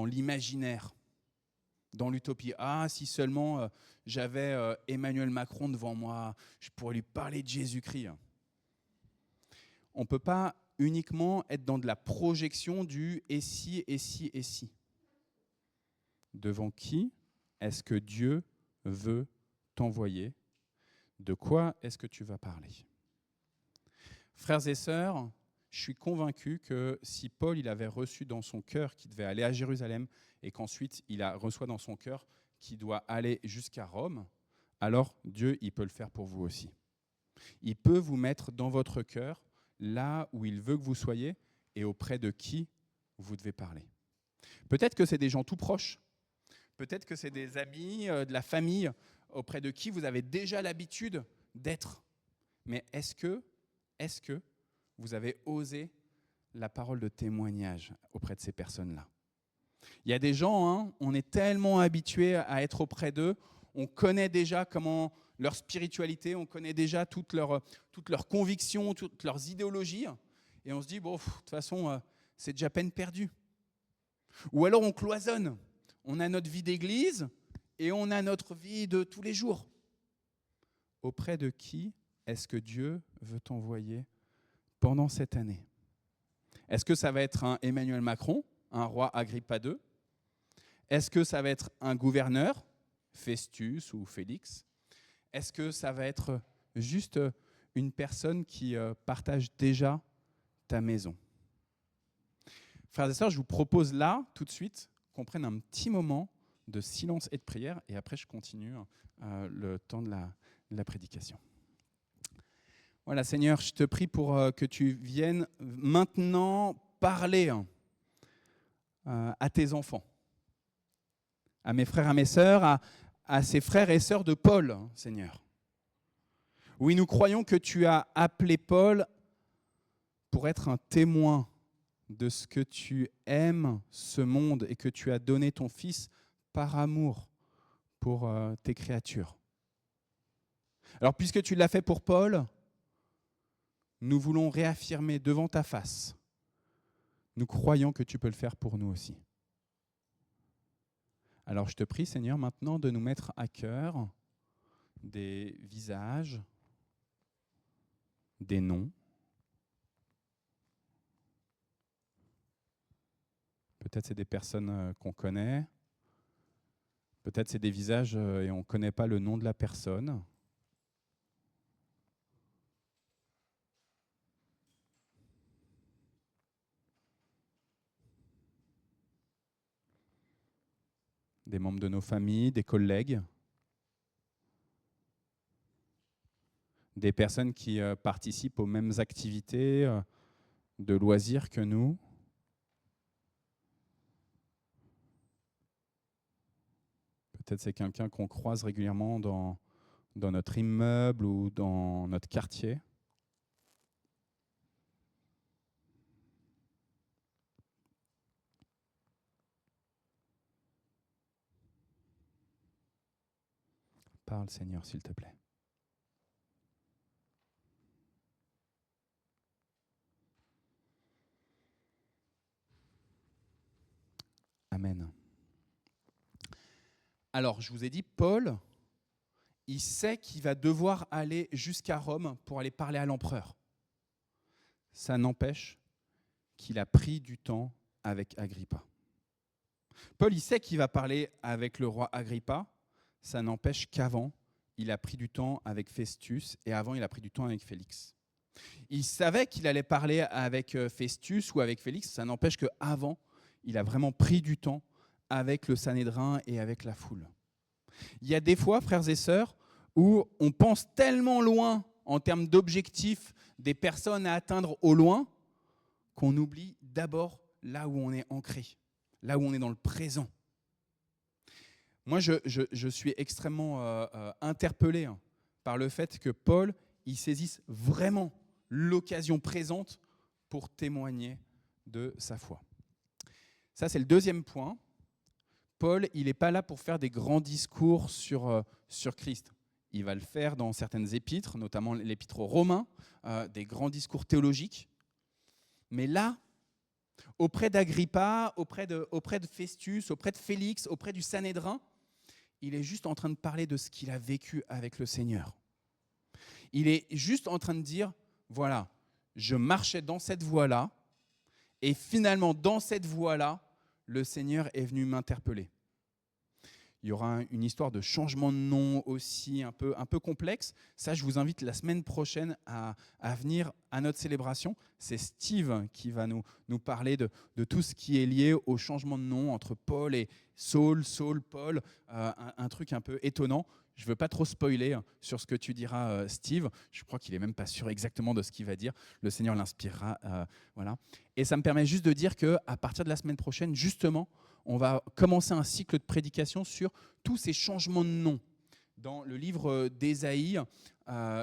l'imaginaire, dans l'utopie. Ah, si seulement j'avais Emmanuel Macron devant moi, je pourrais lui parler de Jésus-Christ. On ne peut pas uniquement être dans de la projection du « et si, et si, et si ». Devant qui est-ce que Dieu veut t'envoyer? De quoi est-ce que tu vas parler? Frères et sœurs, je suis convaincu que si Paul il avait reçu dans son cœur qu'il devait aller à Jérusalem et qu'ensuite il reçoit dans son cœur qu'il doit aller jusqu'à Rome, alors Dieu il peut le faire pour vous aussi. Il peut vous mettre dans votre cœur là où il veut que vous soyez et auprès de qui vous devez parler. Peut-être que c'est des gens tout proches. Peut-être que c'est des amis, de la famille, auprès de qui vous avez déjà l'habitude d'être. Mais est-ce que vous avez osé la parole de témoignage auprès de ces personnes-là? Il y a des gens, on est tellement habitués à être auprès d'eux, on connaît déjà comment leur spiritualité, on connaît déjà toutes leurs convictions, toutes leurs idéologies, et on se dit, bon, de toute façon, c'est déjà peine perdue. Ou alors on cloisonne. On a notre vie d'église et on a notre vie de tous les jours. Auprès de qui est-ce que Dieu veut t'envoyer pendant cette année? Est-ce que ça va être un Emmanuel Macron, un roi Agrippa II? Est-ce que ça va être un gouverneur, Festus ou Félix? Est-ce que ça va être juste une personne qui partage déjà ta maison? Frères et sœurs, je vous propose là, tout de suite, qu'on prenne un petit moment de silence et de prière, et après je continue le temps de la prédication. Voilà, Seigneur, je te prie pour que tu viennes maintenant parler à tes enfants, à mes frères, à mes sœurs, à ces frères et sœurs de Paul, Seigneur. Oui, nous croyons que tu as appelé Paul pour être un témoin de ce que tu aimes ce monde et que tu as donné ton Fils par amour pour tes créatures. Alors, puisque tu l'as fait pour Paul, nous voulons réaffirmer devant ta face. Nous croyons que tu peux le faire pour nous aussi. Alors, je te prie, Seigneur, maintenant de nous mettre à cœur des visages, des noms. Peut-être c'est des personnes qu'on connaît. Peut-être c'est des visages et on ne connaît pas le nom de la personne. Des membres de nos familles, des collègues. Des personnes qui participent aux mêmes activités de loisirs que nous. Peut-être c'est quelqu'un qu'on croise régulièrement dans notre immeuble ou dans notre quartier. Parle, Seigneur, s'il te plaît. Amen. Alors, je vous ai dit, Paul, il sait qu'il va devoir aller jusqu'à Rome pour aller parler à l'empereur. Ça n'empêche qu'il a pris du temps avec Agrippa. Paul, il sait qu'il va parler avec le roi Agrippa. Ça n'empêche qu'avant, il a pris du temps avec Festus et avant, il a pris du temps avec Félix. Il savait qu'il allait parler avec Festus ou avec Félix. Ça n'empêche qu'avant, il a vraiment pris du temps avec le Sanhédrin et avec la foule. Il y a des fois, frères et sœurs, où on pense tellement loin en termes d'objectifs des personnes à atteindre au loin qu'on oublie d'abord là où on est ancré, là où on est dans le présent. Moi, je suis extrêmement interpellé par le fait que Paul, il saisisse vraiment l'occasion présente pour témoigner de sa foi. Ça, c'est le deuxième point. Paul, il n'est pas là pour faire des grands discours sur Christ. Il va le faire dans certaines épîtres, notamment l'épître aux Romains, des grands discours théologiques. Mais là, auprès d'Agrippa, auprès de Festus, auprès de Félix, auprès du Sanhédrin, il est juste en train de parler de ce qu'il a vécu avec le Seigneur. Il est juste en train de dire, voilà, je marchais dans cette voie-là, et finalement, dans cette voie-là, le Seigneur est venu m'interpeller. Il y aura une histoire de changement de nom aussi un peu complexe. Ça, je vous invite la semaine prochaine à venir à notre célébration. C'est Steve qui va nous parler de tout ce qui est lié au changement de nom entre Paul et Saul, Paul, un truc un peu étonnant. Je ne veux pas trop spoiler sur ce que tu diras, Steve. Je crois qu'il n'est même pas sûr exactement de ce qu'il va dire. Le Seigneur l'inspirera. Voilà. Et ça me permet juste de dire qu'à partir de la semaine prochaine, justement, on va commencer un cycle de prédication sur tous ces changements de nom. Dans le livre d'Ésaïe,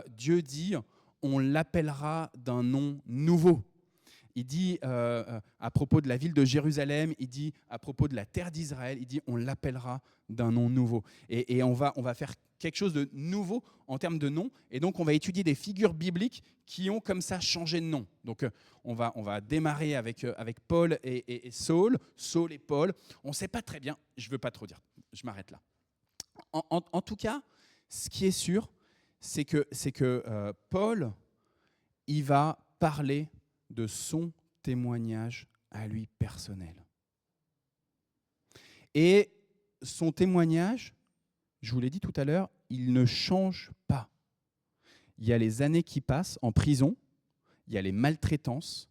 Dieu dit « on l'appellera d'un nom nouveau ». Il dit à propos de la ville de Jérusalem, il dit à propos de la terre d'Israël, il dit on l'appellera d'un nom nouveau. Et on va faire quelque chose de nouveau en termes de nom. Et donc on va étudier des figures bibliques qui ont comme ça changé de nom. Donc on va démarrer avec Paul et Saul et Paul. On ne sait pas très bien, je ne veux pas trop dire, je m'arrête là. En tout cas, ce qui est sûr, c'est que Paul, il va parler de son témoignage à lui personnel. Et son témoignage, je vous l'ai dit tout à l'heure, il ne change pas. Il y a les années qui passent en prison, il y a les maltraitances,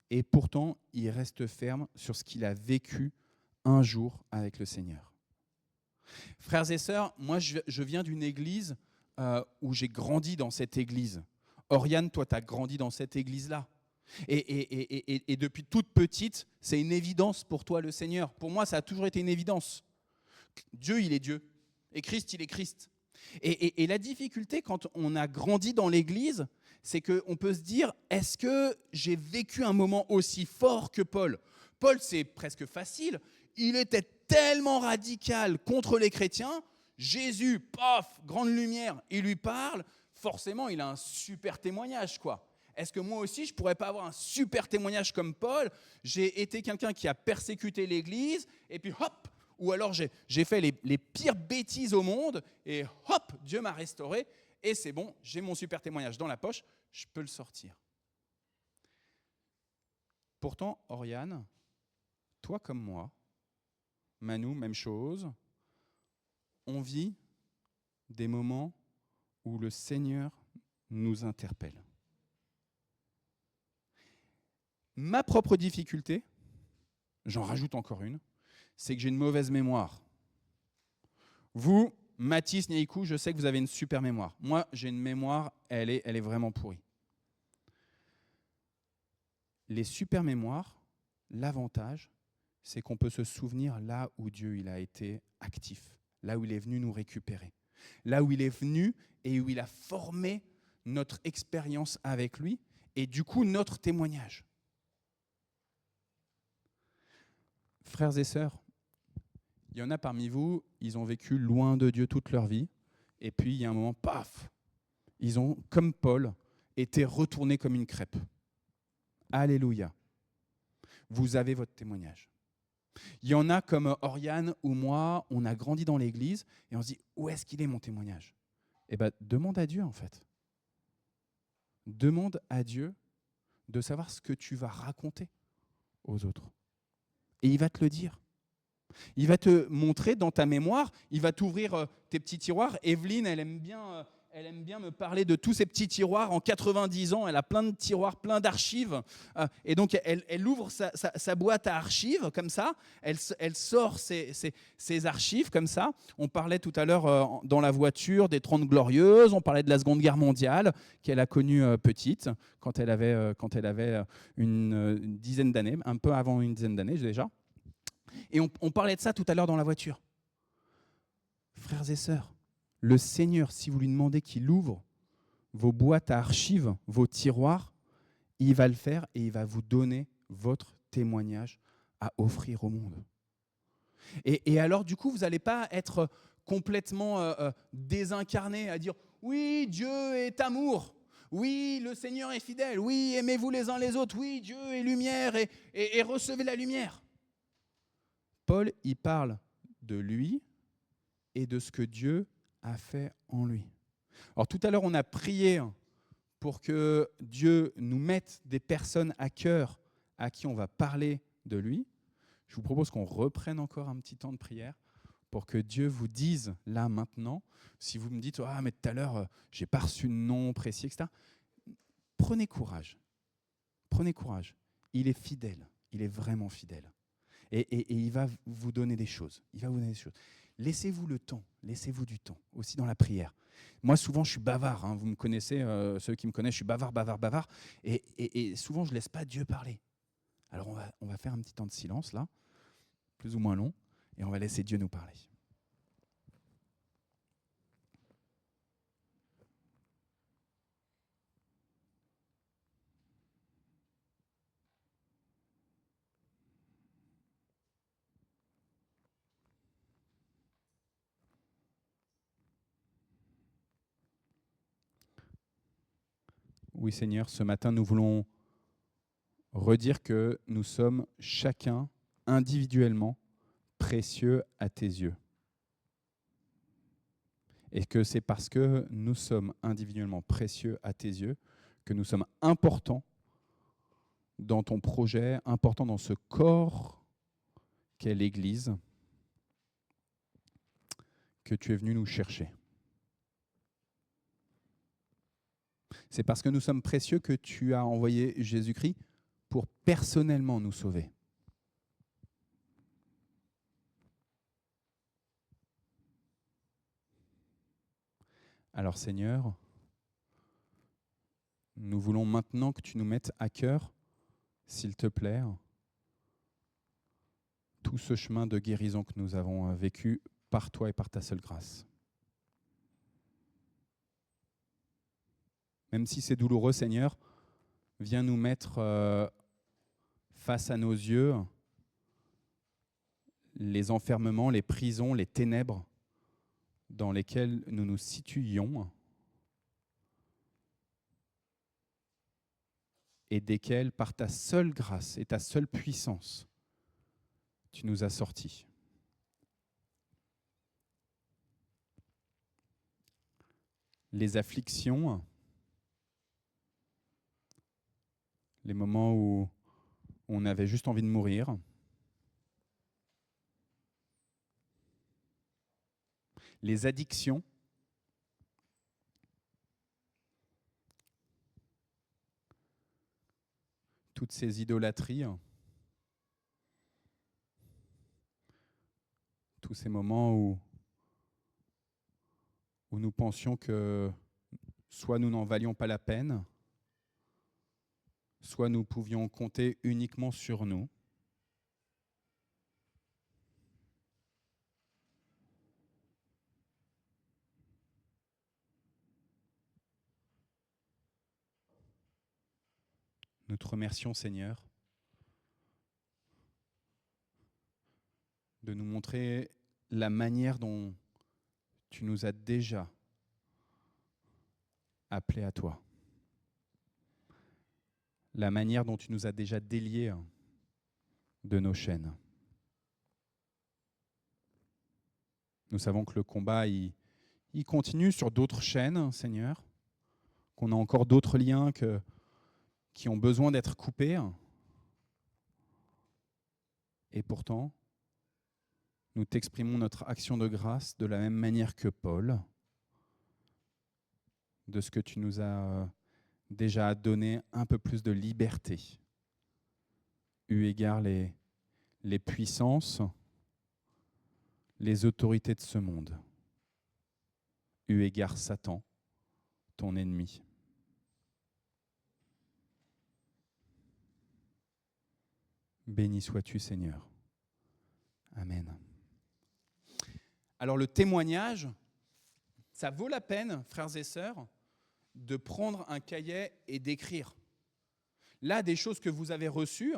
et pourtant, il reste ferme sur ce qu'il a vécu un jour avec le Seigneur. Frères et sœurs, moi, je viens d'une église où j'ai grandi dans cette église. Oriane, toi, tu as grandi dans cette église-là. Et depuis toute petite, c'est une évidence pour toi le Seigneur. Pour moi, ça a toujours été une évidence. Dieu, il est Dieu. Et Christ, il est Christ. Et la difficulté quand on a grandi dans l'Église, c'est qu'on peut se dire, est-ce que j'ai vécu un moment aussi fort que Paul ? Paul, c'est presque facile. Il était tellement radical contre les chrétiens. Jésus, paf, grande lumière, il lui parle. Forcément, il a un super témoignage, quoi. Est-ce que moi aussi, je ne pourrais pas avoir un super témoignage comme Paul ? J'ai été quelqu'un qui a persécuté l'Église, et puis hop, ou alors j'ai fait les pires bêtises au monde, et hop, Dieu m'a restauré, et c'est bon, j'ai mon super témoignage dans la poche, je peux le sortir. Pourtant, Oriane, toi comme moi, Manu, même chose, on vit des moments où le Seigneur nous interpelle. Ma propre difficulté, j'en rajoute encore une, c'est que j'ai une mauvaise mémoire. Vous, Mathis, Niaikou, je sais que vous avez une super mémoire. Moi, j'ai une mémoire, elle est vraiment pourrie. Les super mémoires, l'avantage, c'est qu'on peut se souvenir là où Dieu il a été actif, là où il est venu nous récupérer, là où il est venu et où il a formé notre expérience avec lui et du coup notre témoignage. Frères et sœurs, il y en a parmi vous, ils ont vécu loin de Dieu toute leur vie. Et puis, il y a un moment, paf, ils ont, comme Paul, été retournés comme une crêpe. Alléluia. Vous avez votre témoignage. Il y en a comme Oriane ou moi, on a grandi dans l'église et on se dit, où est-ce qu'il est mon témoignage? Eh bien, demande à Dieu en fait. Demande à Dieu de savoir ce que tu vas raconter aux autres. Et il va te le dire. Il va te montrer dans ta mémoire, il va t'ouvrir tes petits tiroirs. Evelyne, elle aime bien me parler de tous ces petits tiroirs. En 90 ans, elle a plein de tiroirs, plein d'archives. Et donc, elle ouvre sa boîte à archives comme ça. Elle sort ses archives comme ça. On parlait tout à l'heure dans la voiture des 30 Glorieuses. On parlait de la Seconde Guerre mondiale qu'elle a connue petite, quand elle avait une dizaine d'années, un peu avant une dizaine d'années déjà. Et on parlait de ça tout à l'heure dans la voiture. Frères et sœurs, le Seigneur, si vous lui demandez qu'il ouvre vos boîtes à archives, vos tiroirs, il va le faire et il va vous donner votre témoignage à offrir au monde. Et alors, du coup, vous n'allez pas être complètement désincarné à dire « Oui, Dieu est amour. Oui, le Seigneur est fidèle. Oui, aimez-vous les uns les autres. Oui, Dieu est lumière et recevez la lumière. » Paul, il parle de lui et de ce que Dieu a fait en lui. Alors tout à l'heure, on a prié pour que Dieu nous mette des personnes à cœur à qui on va parler de lui. Je vous propose qu'on reprenne encore un petit temps de prière pour que Dieu vous dise là maintenant, si vous me dites « Ah, mais tout à l'heure, j'ai pas reçu de nom précis, etc. » Prenez courage. Prenez courage. Il est fidèle. Il est vraiment fidèle. Et il va vous donner des choses. Il va vous donner des choses. Laissez-vous le temps. Laissez-vous du temps. Aussi dans la prière. Moi, souvent, je suis bavard. Vous me connaissez, ceux qui me connaissent, je suis bavard. Et souvent, je ne laisse pas Dieu parler. Alors, on va faire un petit temps de silence, là, plus ou moins long, et on va laisser Dieu nous parler. Oui, Seigneur, ce matin, nous voulons redire que nous sommes chacun individuellement précieux à tes yeux. Et que c'est parce que nous sommes individuellement précieux à tes yeux que nous sommes importants dans ton projet, importants dans ce corps qu'est l'Église, que tu es venu nous chercher. C'est parce que nous sommes précieux que tu as envoyé Jésus-Christ pour personnellement nous sauver. Alors Seigneur, nous voulons maintenant que tu nous mettes à cœur, s'il te plaît, tout ce chemin de guérison que nous avons vécu par toi et par ta seule grâce. Même si c'est douloureux, Seigneur, viens nous mettre face à nos yeux les enfermements, les prisons, les ténèbres dans lesquelles nous nous situions et desquelles, par ta seule grâce et ta seule puissance, tu nous as sortis. Les afflictions, les moments où on avait juste envie de mourir, les addictions, toutes ces idolâtries, tous ces moments où nous pensions que soit nous n'en valions pas la peine, soit nous pouvions compter uniquement sur nous. Nous te remercions, Seigneur, de nous montrer la manière dont tu nous as déjà appelés à toi. La manière dont tu nous as déjà déliés de nos chaînes. Nous savons que le combat, il continue sur d'autres chaînes, Seigneur, qu'on a encore d'autres liens qui ont besoin d'être coupés. Et pourtant, nous t'exprimons notre action de grâce de la même manière que Paul, de ce que tu nous as déjà donné un peu plus de liberté, eu égard les puissances, les autorités de ce monde, eu égard Satan, ton ennemi. Béni sois-tu, Seigneur. Amen. Alors le témoignage, ça vaut la peine, frères et sœurs, de prendre un cahier et d'écrire. Là, des choses que vous avez reçues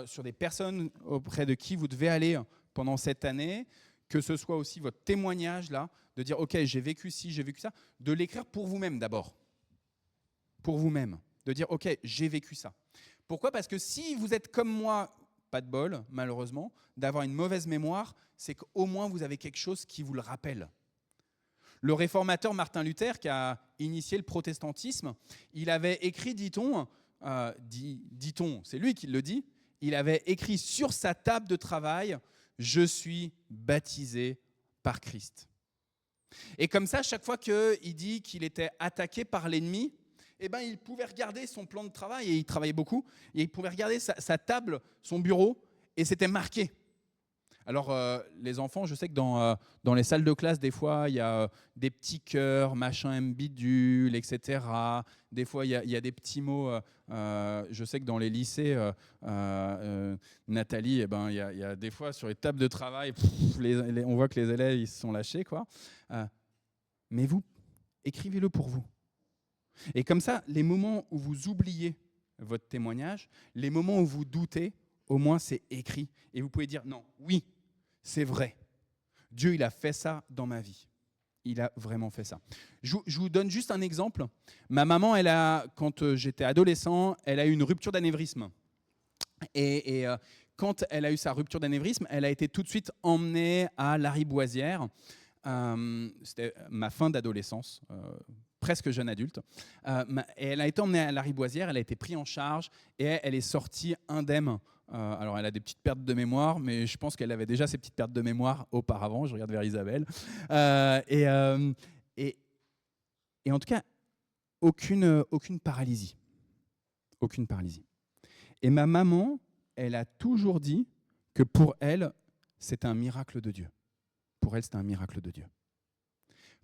sur des personnes auprès de qui vous devez aller pendant cette année, que ce soit aussi votre témoignage, là, de dire « Ok, j'ai vécu ci, j'ai vécu ça », de l'écrire pour vous-même d'abord. Pour vous-même. De dire « Ok, j'ai vécu ça ». Pourquoi ? Parce que si vous êtes comme moi, pas de bol, malheureusement, d'avoir une mauvaise mémoire, c'est qu'au moins vous avez quelque chose qui vous le rappelle. Le réformateur Martin Luther, qui a initié le protestantisme, il avait écrit, dit-on, c'est lui qui le dit, il avait écrit sur sa table de travail « Je suis baptisé par Christ ». Et comme ça, chaque fois qu'il dit qu'il était attaqué par l'ennemi, eh ben, il pouvait regarder son plan de travail, et il travaillait beaucoup, et il pouvait regarder sa table, son bureau, et c'était marqué. Alors, les enfants, je sais que dans les salles de classe, des fois, il y a des petits cœurs, machin bidule, etc. Des fois, il y a des petits mots. Je sais que dans les lycées, Nathalie, eh ben, il y a des fois, sur les tables de travail, on voit que les élèves, ils se sont lâchés, quoi. Mais vous, écrivez-le pour vous. Et comme ça, les moments où vous oubliez votre témoignage, les moments où vous doutez, au moins c'est écrit. Et vous pouvez dire, non, oui, c'est vrai. Dieu, il a fait ça dans ma vie. Il a vraiment fait ça. Je vous donne juste un exemple. Ma maman, quand j'étais adolescent, elle a eu une rupture d'anévrisme. Et quand elle a eu sa rupture d'anévrisme, elle a été tout de suite emmenée à Lariboisière. C'était ma fin d'adolescence, presque jeune adulte. Et elle a été emmenée à Lariboisière, elle a été prise en charge et elle est sortie indemne. Alors elle a des petites pertes de mémoire, mais je pense qu'elle avait déjà ces petites pertes de mémoire auparavant. Je regarde vers Isabelle. Et en tout cas, aucune paralysie. Aucune paralysie. Et ma maman, elle a toujours dit que pour elle, c'était un miracle de Dieu. Pour elle, c'était un miracle de Dieu.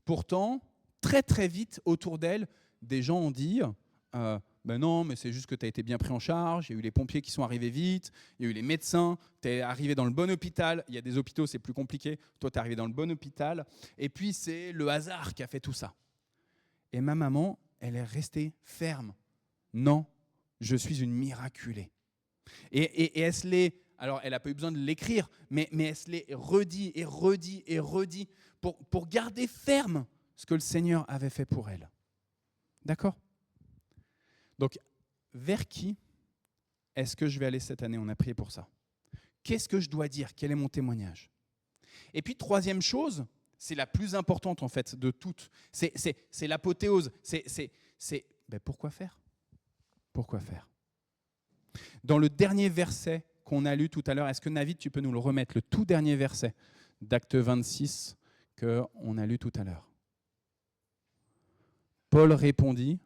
Pourtant, très très vite, autour d'elle, des gens ont dit ben non, mais c'est juste que tu as été bien pris en charge, il y a eu les pompiers qui sont arrivés vite, il y a eu les médecins, tu es arrivé dans le bon hôpital, il y a des hôpitaux, c'est plus compliqué, toi tu es arrivé dans le bon hôpital, et puis c'est le hasard qui a fait tout ça. Et ma maman, elle est restée ferme. Non, je suis une miraculée. Et elle se l'est, alors elle n'a pas eu besoin de l'écrire, mais elle se l'est redit et redit et redit pour garder ferme ce que le Seigneur avait fait pour elle. D'accord ? Donc, vers qui est-ce que je vais aller cette année ? On a prié pour ça. Qu'est-ce que je dois dire ? Quel est mon témoignage ? Et puis, troisième chose, c'est la plus importante en fait de toutes. C'est l'apothéose. Ben, pourquoi faire ? Pourquoi faire ? Dans le dernier verset qu'on a lu tout à l'heure, est-ce que Navid, tu peux nous le remettre ? Le tout dernier verset d'Acte 26 qu'on a lu tout à l'heure. Paul répondit,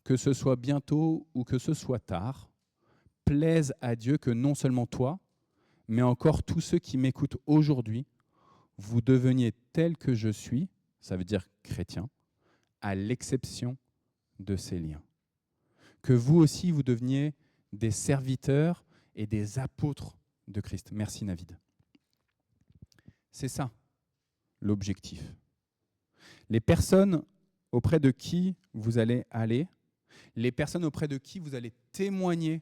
que ce soit bientôt ou que ce soit tard, plaise à Dieu que non seulement toi, mais encore tous ceux qui m'écoutent aujourd'hui, vous deveniez tels que je suis, ça veut dire chrétien, à l'exception de ces liens. Que vous aussi, vous deveniez des serviteurs et des apôtres de Christ. Merci Navid. C'est ça, l'objectif. Les personnes auprès de qui vous allez aller, les personnes auprès de qui vous allez témoigner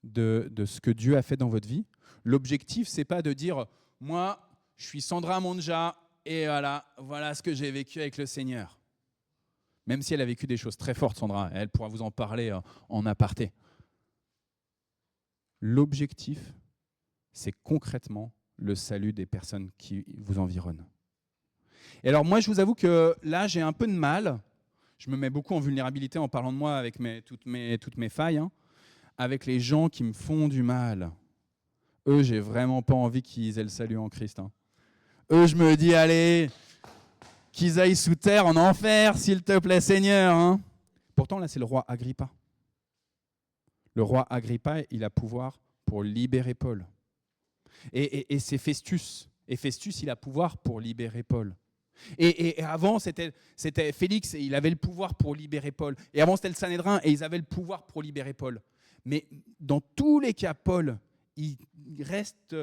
de ce que Dieu a fait dans votre vie, l'objectif, ce n'est pas de dire « moi, je suis Sandra Monja et voilà ce que j'ai vécu avec le Seigneur ». Même si elle a vécu des choses très fortes, Sandra, elle pourra vous en parler en aparté. L'objectif, c'est concrètement le salut des personnes qui vous environnent. Et alors moi, je vous avoue que là, j'ai un peu de mal. Je me mets beaucoup en vulnérabilité en parlant de moi avec toutes mes failles, hein, avec les gens qui me font du mal. Eux, j'ai vraiment pas envie qu'ils aient le salut en Christ. Hein. Eux, je me dis, allez, qu'ils aillent sous terre, en enfer, s'il te plaît, Seigneur. Hein. Pourtant, là, c'est le roi Agrippa. Le roi Agrippa, il a pouvoir pour libérer Paul. Et c'est Festus. Et Festus, il a pouvoir pour libérer Paul. Et avant, c'était Félix, et il avait le pouvoir pour libérer Paul. Et avant, c'était le Sanhédrin, et ils avaient le pouvoir pour libérer Paul. Mais dans tous les cas, Paul, il reste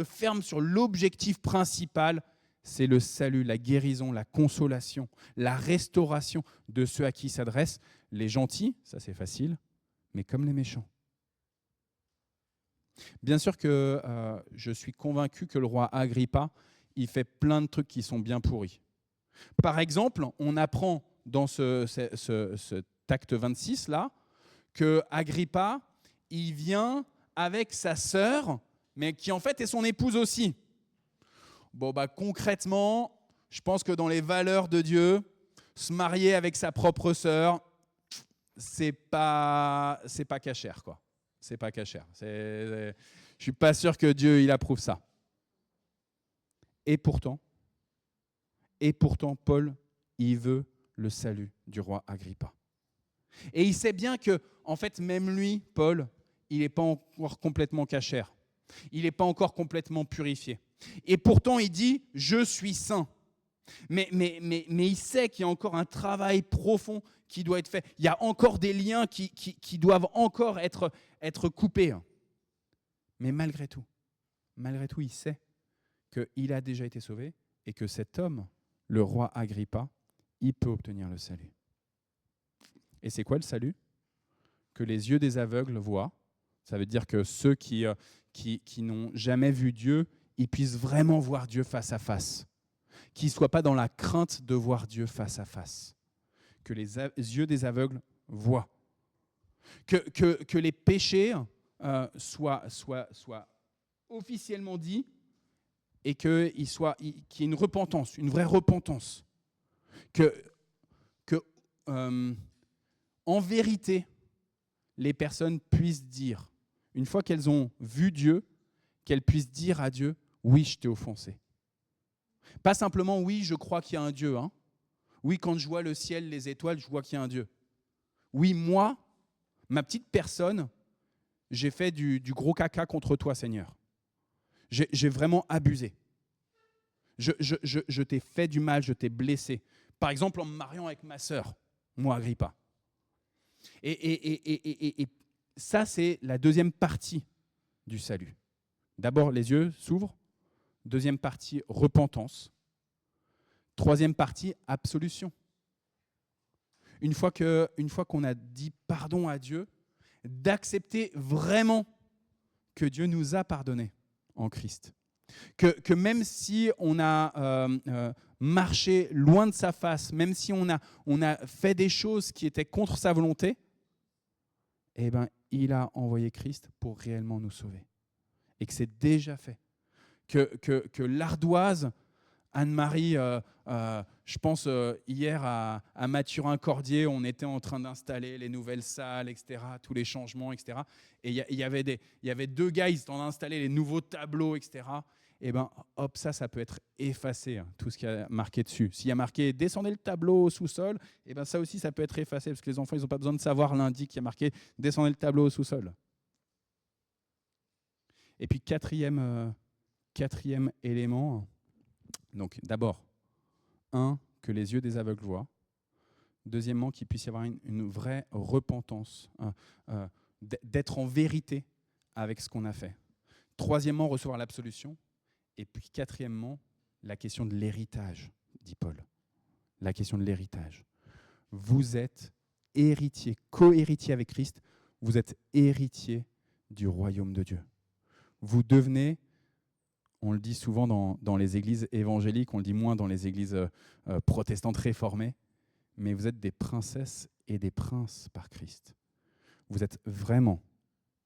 ferme sur l'objectif principal, c'est le salut, la guérison, la consolation, la restauration de ceux à qui il s'adresse. Les gentils, ça c'est facile, mais comme les méchants. Bien sûr que je suis convaincu que le roi Agrippa, il fait plein de trucs qui sont bien pourris. Par exemple, on apprend dans cet acte 26 là que Agrippa, il vient avec sa sœur, mais qui en fait est son épouse aussi. Bon bah concrètement, je pense que dans les valeurs de Dieu, se marier avec sa propre sœur, c'est pas cachère quoi. C'est pas cachère. Je suis pas sûr que Dieu il approuve ça. Et pourtant, Paul, il veut le salut du roi Agrippa. Et il sait bien que, en fait, même lui, Paul, il n'est pas encore complètement cachère. Il n'est pas encore complètement purifié. Et pourtant, il dit « je suis saint ». Mais il sait qu'il y a encore un travail profond qui doit être fait. Il y a encore des liens qui doivent encore être coupés. Mais malgré tout, il sait qu'il a déjà été sauvé et que cet homme, le roi Agrippa, il peut obtenir le salut. Et c'est quoi le salut ? Que les yeux des aveugles voient. Ça veut dire que ceux qui n'ont jamais vu Dieu, ils puissent vraiment voir Dieu face à face. Qu'ils ne soient pas dans la crainte de voir Dieu face à face. Que les yeux des aveugles voient. Que les péchés soient officiellement dits et qu'il y ait une repentance, une vraie repentance. En vérité, les personnes puissent dire, une fois qu'elles ont vu Dieu, qu'elles puissent dire à Dieu, oui, je t'ai offensé. Pas simplement, oui, je crois qu'il y a un Dieu. Hein. Oui, quand je vois le ciel, les étoiles, je vois qu'il y a un Dieu. Oui, moi, ma petite personne, j'ai fait du gros caca contre toi, Seigneur. J'ai vraiment abusé. Je t'ai fait du mal, je t'ai blessé. Par exemple, en me mariant avec ma sœur, moi, Agrippa. Et ça, c'est la deuxième partie du salut. D'abord, les yeux s'ouvrent. Deuxième partie, repentance. Troisième partie, absolution. Une fois qu'on a dit pardon à Dieu, d'accepter vraiment que Dieu nous a pardonné en Christ. Que même si on a marché loin de sa face, même si on a fait des choses qui étaient contre sa volonté, eh ben, il a envoyé Christ pour réellement nous sauver. Et que c'est déjà fait. Que l'ardoise, Anne-Marie, je pense hier à Mathurin-Cordier, on était en train d'installer les nouvelles salles, etc., tous les changements, etc. Et il y avait deux gars, ils étaient en train d'installer les nouveaux tableaux, etc. Et bien, hop, ça peut être effacé, hein, tout ce qui a marqué dessus. S'il y a marqué « descendez le tableau au sous-sol », et ben ça aussi, ça peut être effacé, parce que les enfants, ils n'ont pas besoin de savoir lundi qu'il y a marqué « descendez le tableau au sous-sol ». Et puis, quatrième élément, donc d'abord, que les yeux des aveugles voient. Deuxièmement, qu'il puisse y avoir une vraie repentance, d'être en vérité avec ce qu'on a fait. Troisièmement, recevoir l'absolution. Et puis quatrièmement, la question de l'héritage, dit Paul. La question de l'héritage. Vous êtes héritier, co-héritier avec Christ, vous êtes héritier du royaume de Dieu. Vous devenez, on le dit souvent dans les églises évangéliques, on le dit moins dans les églises protestantes réformées, mais vous êtes des princesses et des princes par Christ. Vous êtes vraiment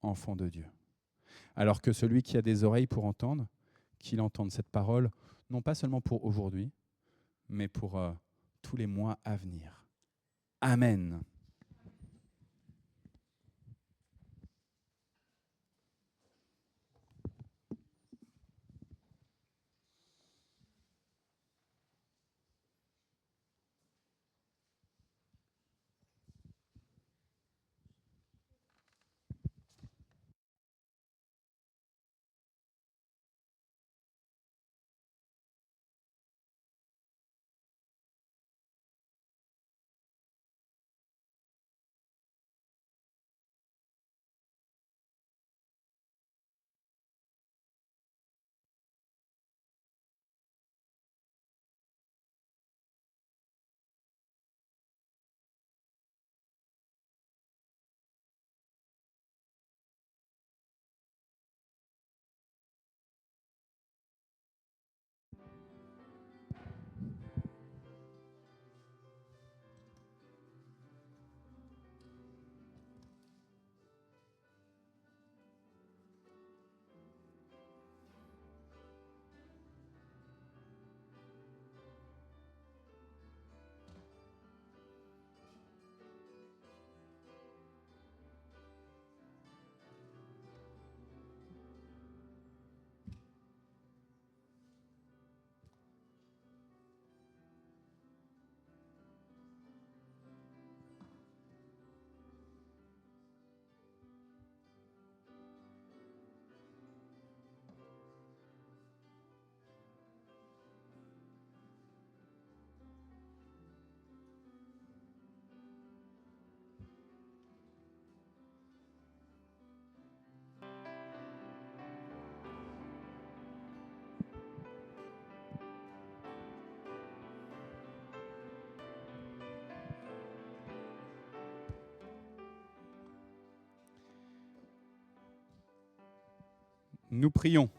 enfants de Dieu. Alors que celui qui a des oreilles pour entendre, qu'il entende cette parole, non pas seulement pour aujourd'hui, mais pour tous les mois à venir. Amen. Nous prions.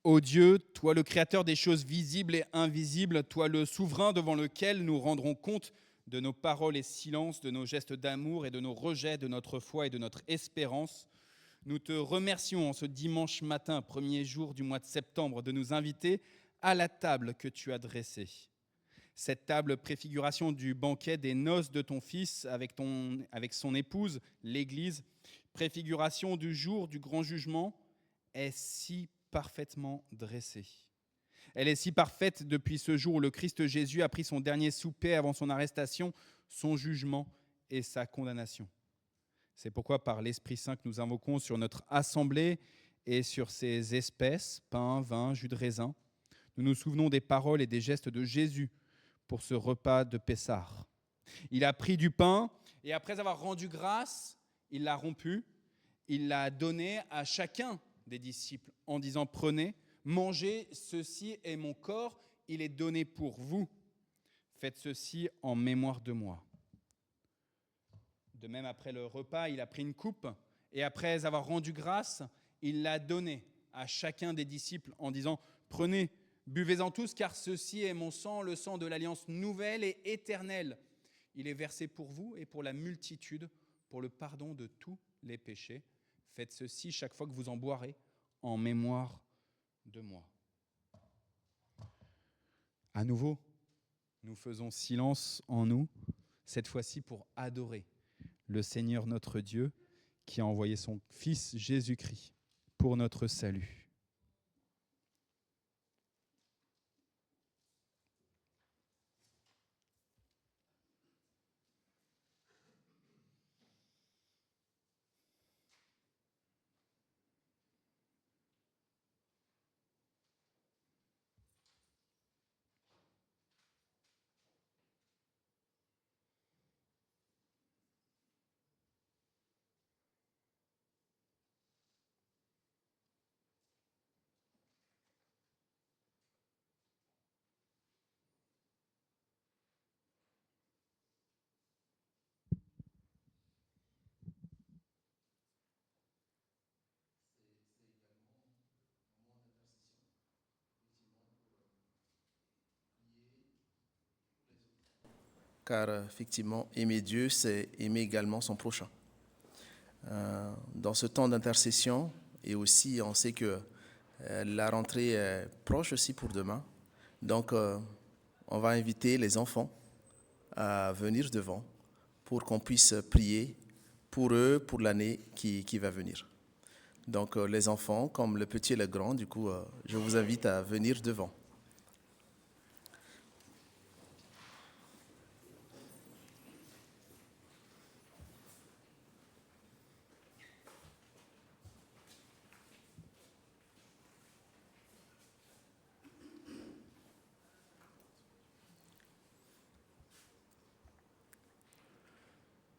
Ô Dieu, toi le créateur des choses visibles et invisibles, toi le souverain devant lequel nous rendrons compte de nos paroles et silences, de nos gestes d'amour et de nos rejets, de notre foi et de notre espérance, nous te remercions en ce dimanche matin, premier jour du mois de septembre, de nous inviter à la table que tu as dressée. Cette table, préfiguration du banquet des noces de ton Fils avec son épouse, l'Église, préfiguration du jour du grand jugement, est si parfaitement dressée. Elle est si parfaite depuis ce jour où le Christ Jésus a pris son dernier souper avant son arrestation, son jugement et sa condamnation. C'est pourquoi, par l'Esprit Saint que nous invoquons sur notre assemblée et sur ses espèces, pain, vin, jus de raisin, nous nous souvenons des paroles et des gestes de Jésus pour ce repas de Pessah. Il a pris du pain et après avoir rendu grâce, il l'a rompu, il l'a donné à chacun des disciples en disant « Prenez, mangez, ceci est mon corps, il est donné pour vous. Faites ceci en mémoire de moi. » De même, après le repas, il a pris une coupe et après avoir rendu grâce, il l'a donnée à chacun des disciples en disant « Prenez, buvez-en tous, car ceci est mon sang, le sang de l'alliance nouvelle et éternelle. Il est versé pour vous et pour la multitude, pour le pardon de tous les péchés. Faites ceci chaque fois que vous en boirez, en mémoire de moi. » À nouveau, nous faisons silence en nous, cette fois-ci pour adorer le Seigneur notre Dieu, qui a envoyé son Fils Jésus-Christ pour notre salut. car effectivement, aimer Dieu, c'est aimer également son prochain. Dans ce temps d'intercession, et aussi on sait que la rentrée est proche aussi pour demain, donc on va inviter les enfants à venir devant pour qu'on puisse prier pour eux, pour l'année qui va venir. Donc les enfants, comme le petit et le grand, du coup, je vous invite à venir devant.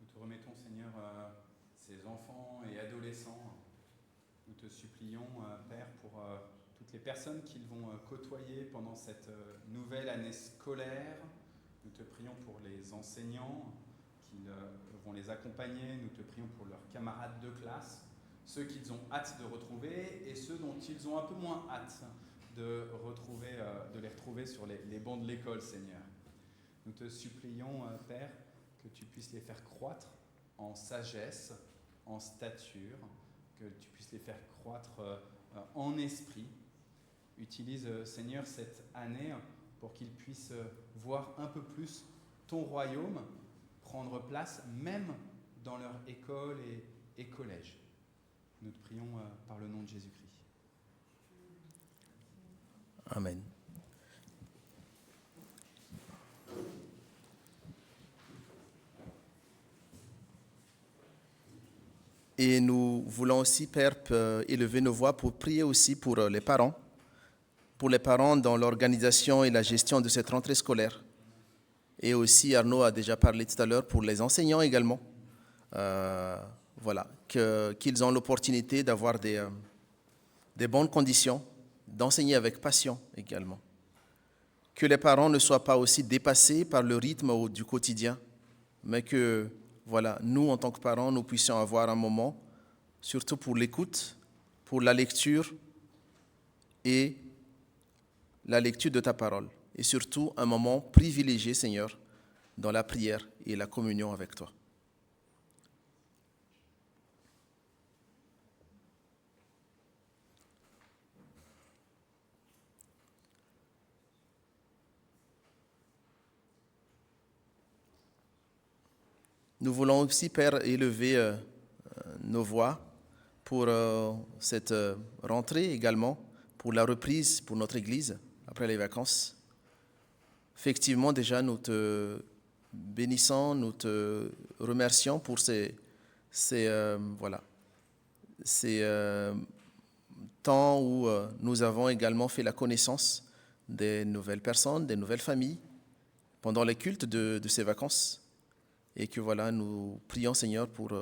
Nous te remettons, Seigneur, ces enfants et adolescents. Nous te supplions, Père, pour toutes les personnes qu'ils vont côtoyer pendant cette nouvelle année scolaire. Nous te prions pour les enseignants qui vont les accompagner. Nous te prions pour leurs camarades de classe, ceux qu'ils ont hâte de retrouver et ceux dont ils ont un peu moins hâte de les retrouver sur les bancs de l'école, Seigneur. Nous te supplions, Père, que tu puisses les faire croître en sagesse, en stature, que tu puisses les faire croître en esprit. Utilise, Seigneur, cette année pour qu'ils puissent voir un peu plus ton royaume prendre place, même dans leur école et collège. Nous te prions par le nom de Jésus-Christ. Amen. Et nous voulons aussi, Père, élever nos voix pour prier aussi pour les parents dans l'organisation et la gestion de cette rentrée scolaire. Et aussi, Arnaud a déjà parlé tout à l'heure, pour les enseignants également. Voilà, qu'ils ont l'opportunité d'avoir des bonnes conditions, d'enseigner avec passion également. Que les parents ne soient pas aussi dépassés par le rythme du quotidien, mais que, voilà, nous, en tant que parents, nous puissions avoir un moment, surtout pour l'écoute, pour la lecture et la lecture de ta parole. Et surtout, un moment privilégié, Seigneur, dans la prière et la communion avec toi. Nous voulons aussi, Père, élever nos voix pour cette rentrée également, pour la reprise pour notre Église après les vacances. Effectivement, déjà, nous te bénissons, nous te remercions pour ces temps où nous avons également fait la connaissance des nouvelles personnes, des nouvelles familles pendant les cultes de ces vacances. Et que voilà, nous prions, Seigneur, pour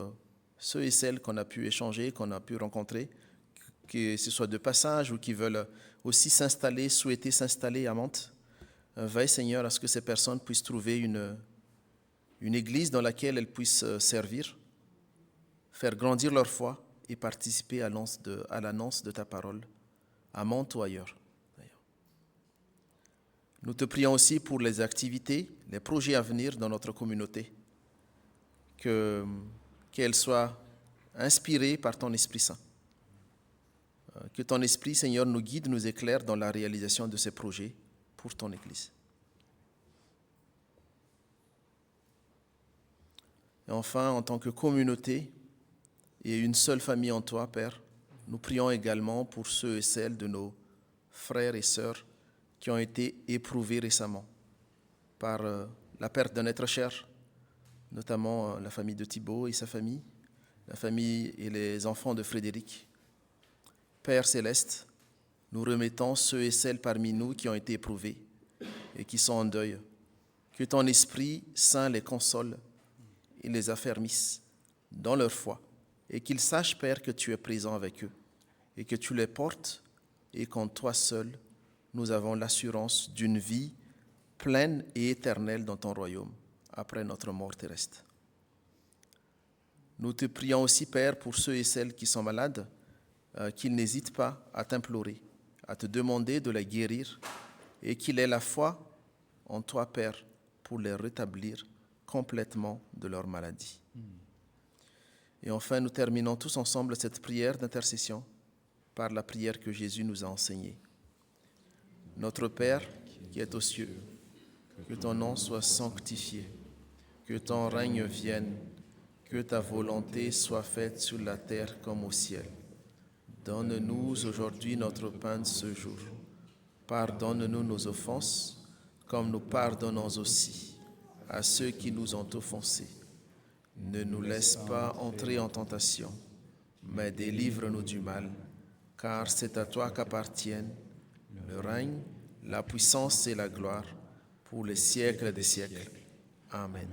ceux et celles qu'on a pu échanger, qu'on a pu rencontrer, que ce soit de passage ou qui veulent aussi souhaiter s'installer à Mantes. Veille, Seigneur, à ce que ces personnes puissent trouver une église dans laquelle elles puissent servir, faire grandir leur foi et participer à l'annonce de ta parole, à Mantes ou ailleurs. Nous te prions aussi pour les activités, les projets à venir dans notre communauté, qu'elles soient inspirées par ton Esprit Saint. Que ton Esprit, Seigneur, nous guide, nous éclaire dans la réalisation de ces projets pour ton Église. Et enfin, en tant que communauté et une seule famille en toi, Père, nous prions également pour ceux et celles de nos frères et sœurs qui ont été éprouvés récemment par la perte d'un être cher, notamment la famille de Thibaut et sa famille, la famille et les enfants de Frédéric. Père céleste, nous remettons ceux et celles parmi nous qui ont été éprouvés et qui sont en deuil. Que ton Esprit Saint les console et les affermisse dans leur foi et qu'ils sachent, Père, que tu es présent avec eux et que tu les portes et qu'en toi seul, nous avons l'assurance d'une vie pleine et éternelle dans ton royaume après notre mort terrestre. Nous te prions aussi, Père, pour ceux et celles qui sont malades, qu'ils n'hésitent pas à t'implorer, à te demander de les guérir et qu'il ait la foi en toi, Père, pour les rétablir complètement de leur maladie. Et enfin, nous terminons tous ensemble cette prière d'intercession par la prière que Jésus nous a enseignée. Notre Père qui es aux cieux, que ton nom soit sanctifié, que ton règne vienne, que ta volonté soit faite sur la terre comme au ciel. Donne-nous aujourd'hui notre pain de ce jour. Pardonne-nous nos offenses, comme nous pardonnons aussi à ceux qui nous ont offensés. Ne nous laisse pas entrer en tentation, mais délivre-nous du mal, car c'est à toi qu'appartiennent le règne, la puissance et la gloire pour les siècles des siècles. Amen.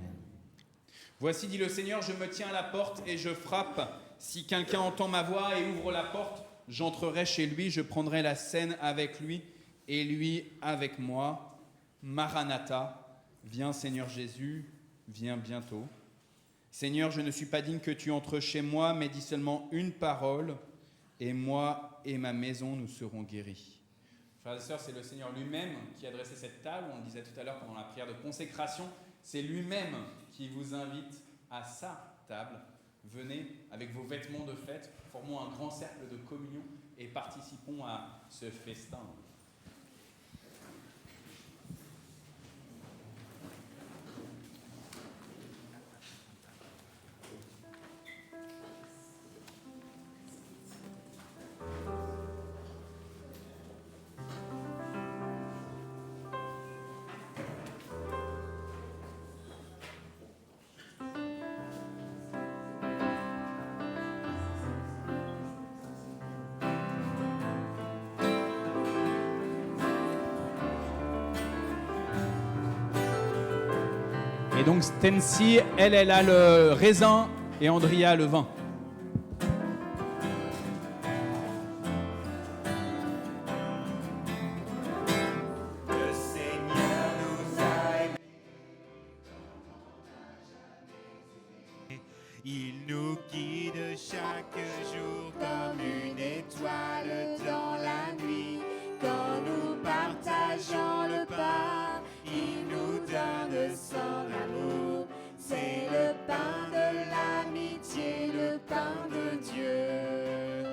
Voici, dit le Seigneur, je me tiens à la porte et je frappe. Si quelqu'un entend ma voix et ouvre la porte, j'entrerai chez lui, je prendrai la scène avec lui et lui avec moi. Maranatha, viens Seigneur Jésus, viens bientôt. Seigneur, je ne suis pas digne que tu entres chez moi, mais dis seulement une parole, et moi et ma maison, nous serons guéris. Frères et sœurs, c'est le Seigneur lui-même qui a dressé cette table. On le disait tout à l'heure pendant la prière de consécration. C'est lui-même qui vous invite à sa table. Venez avec vos vêtements de fête, formons un grand cercle de communion et participons à ce festin. Et donc Stency, elle a le raisin et Andrea le vin. Le Seigneur nous a aimés. Il nous guide chaque jour comme une étoile dans la nuit. Quand nous partageons le pain, il nous donne son amour. C'est le pain de l'amitié, le pain de Dieu.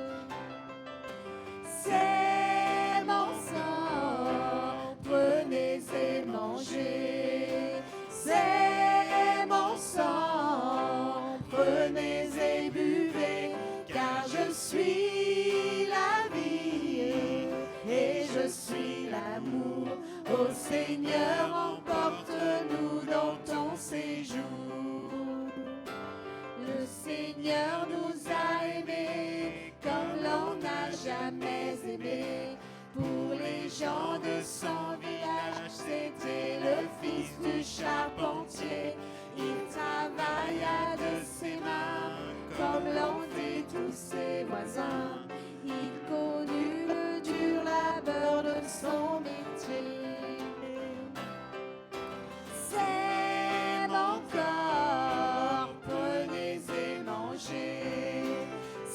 C'est mon sang, prenez et mangez. C'est mon sang, prenez et buvez, car je suis la vie et je suis l'amour. Ô Seigneur, emporte-nous dans ton séjour. Le Seigneur nous a aimés comme l'on n'a jamais aimé. Pour les gens de son village, c'était le fils du charpentier. Il travailla de ses mains comme l'ont fait tous ses voisins. Il connut le dur labeur de son métier. C'est mon corps, prenez et mangez.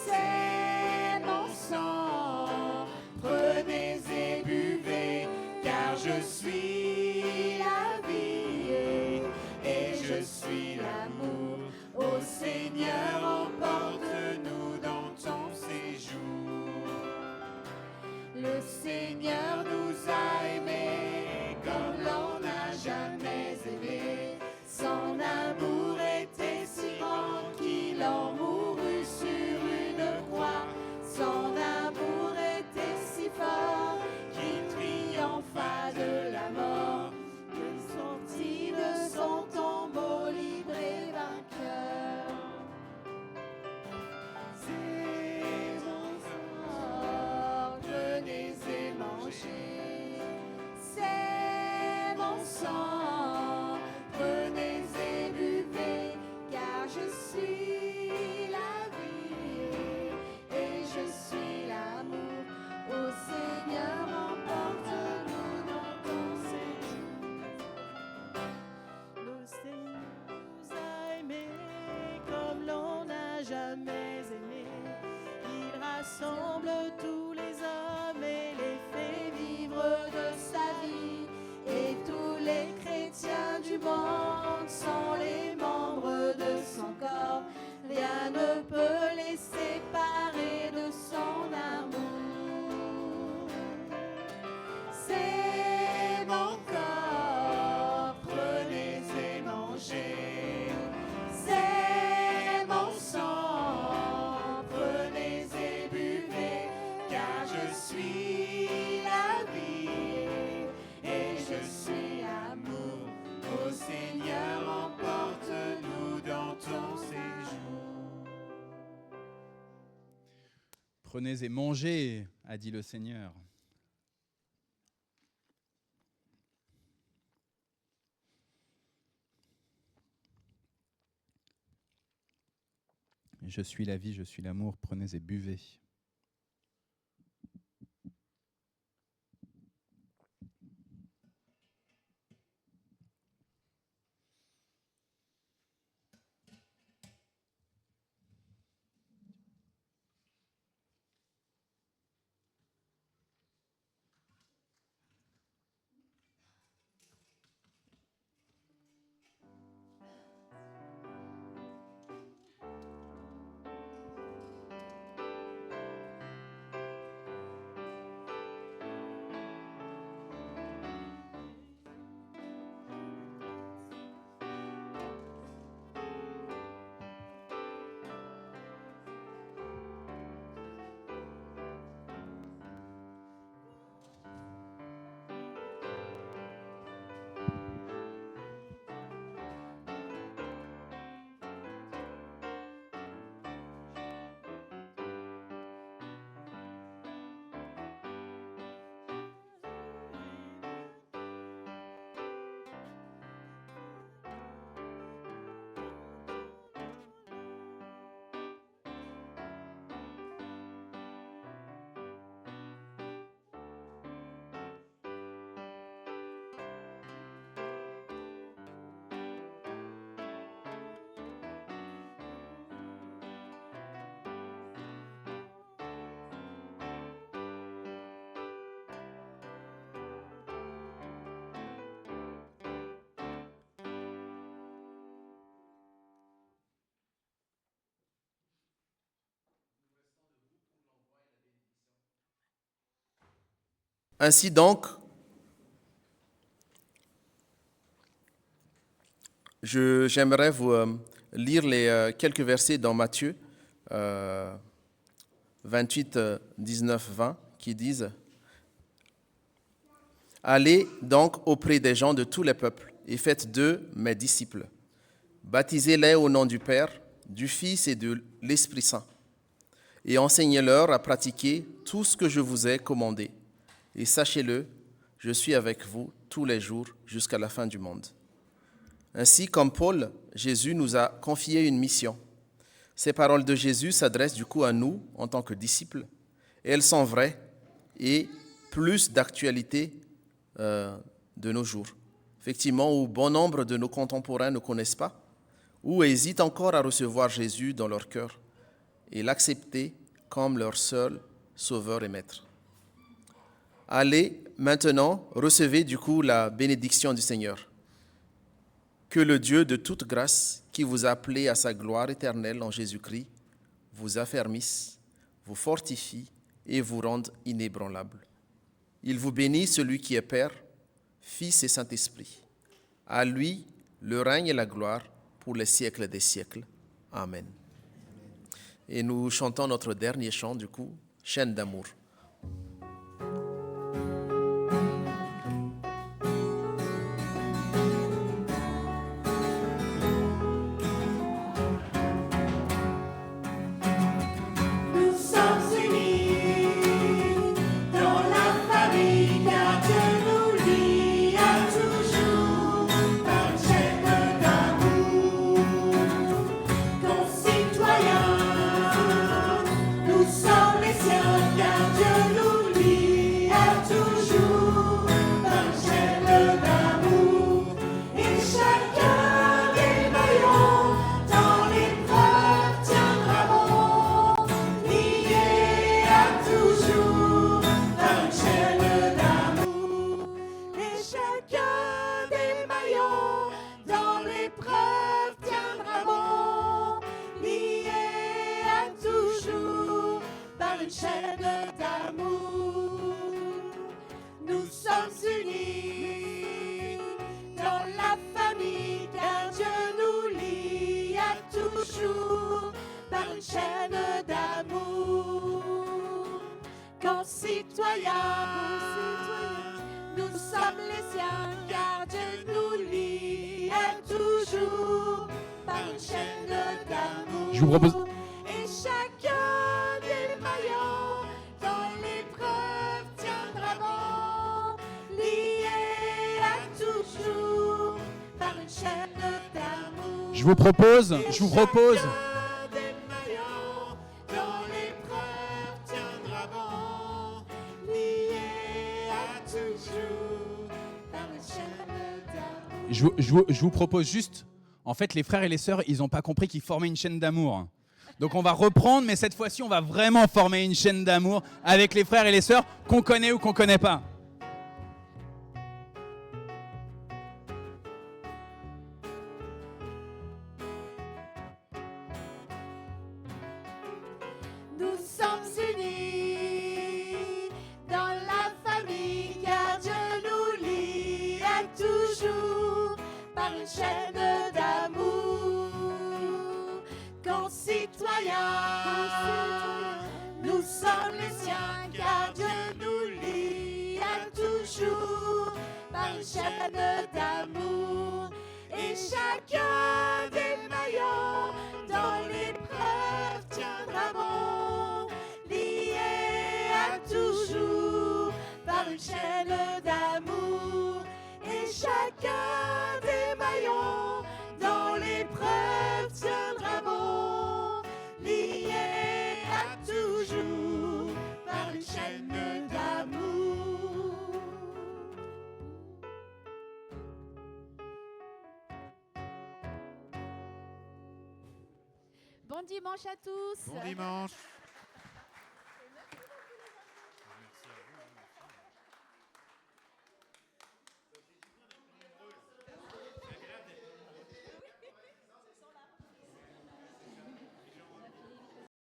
C'est mon sang, prenez et buvez, car je suis la vie et je suis l'amour. Ô Seigneur, emporte-nous dans ton séjour. Le Seigneur nous a aimés comme l'on n'a jamais aimé. Son amour était si grand qu'il en mourut sur une croix. Son amour était si fort qu'il triompha de la mort. Il sortit de son tombeau libre et vainqueur. C'est mon sang, prenez et mangez. C'est mon sang, prenez et buvez, car je suis la vie et je suis l'amour. Ô Seigneur, emporte-nous dans ton séjour. Le Seigneur nous a aimés comme l'on n'a jamais aimé. Il rassemble tous les hommes et les fait vivre de sa vie. Et tous les chrétiens du monde sont les Prenez et mangez, a dit le Seigneur. Je suis la vie, je suis l'amour, prenez et buvez. Ainsi donc, j'aimerais vous lire les quelques versets dans Matthieu 28, 19, 20, qui disent « Allez donc auprès des gens de tous les peuples et faites d'eux mes disciples. Baptisez-les au nom du Père, du Fils et de l'Esprit Saint, et enseignez-leur à pratiquer tout ce que je vous ai commandé. Et sachez-le, je suis avec vous tous les jours jusqu'à la fin du monde. » Ainsi, comme Paul, Jésus nous a confié une mission. Ces paroles de Jésus s'adressent du coup à nous en tant que disciples, et elles sont vraies et plus d'actualité de nos jours. Effectivement, où bon nombre de nos contemporains ne connaissent pas, ou hésitent encore à recevoir Jésus dans leur cœur et l'accepter comme leur seul sauveur et maître. Allez, maintenant, recevez du coup la bénédiction du Seigneur. Que le Dieu de toute grâce, qui vous a appelé à sa gloire éternelle en Jésus-Christ, vous affermisse, vous fortifie et vous rende inébranlable. Il vous bénit, celui qui est Père, Fils et Saint-Esprit. À lui, le règne et la gloire pour les siècles des siècles. Amen. Et nous chantons notre dernier chant, du coup, Chaîne d'amour. Nous sommes les siens, car Dieu nous lie à toujours par une chaîne d'amour. Je vous propose... Et chacun des maillons Je vous propose. Chacun des maillons dans l'épreuve tiendra bon, lié à toujours par une chaîne d'amour. Je vous propose juste. En fait, les frères et les sœurs, ils n'ont pas compris qu'ils formaient une chaîne d'amour. Donc on va reprendre, mais cette fois-ci, on va vraiment former une chaîne d'amour avec les frères et les sœurs qu'on connaît ou qu'on connaît pas. Nous sommes unis dans la famille, car Dieu nous lie à toujours par une chaîne d'amour. Concitoyens, nous sommes les siens, car Dieu nous lie à toujours par une chaîne d'amour. Et chacun des maillons dans l'épreuve tiendra bon, lié à toujours par une chaîne d'amour. Et chacun des maillons dans l'épreuve tiendra bon, lié à toujours par une chaîne d'amour. Bon dimanche à tous. Bon dimanche.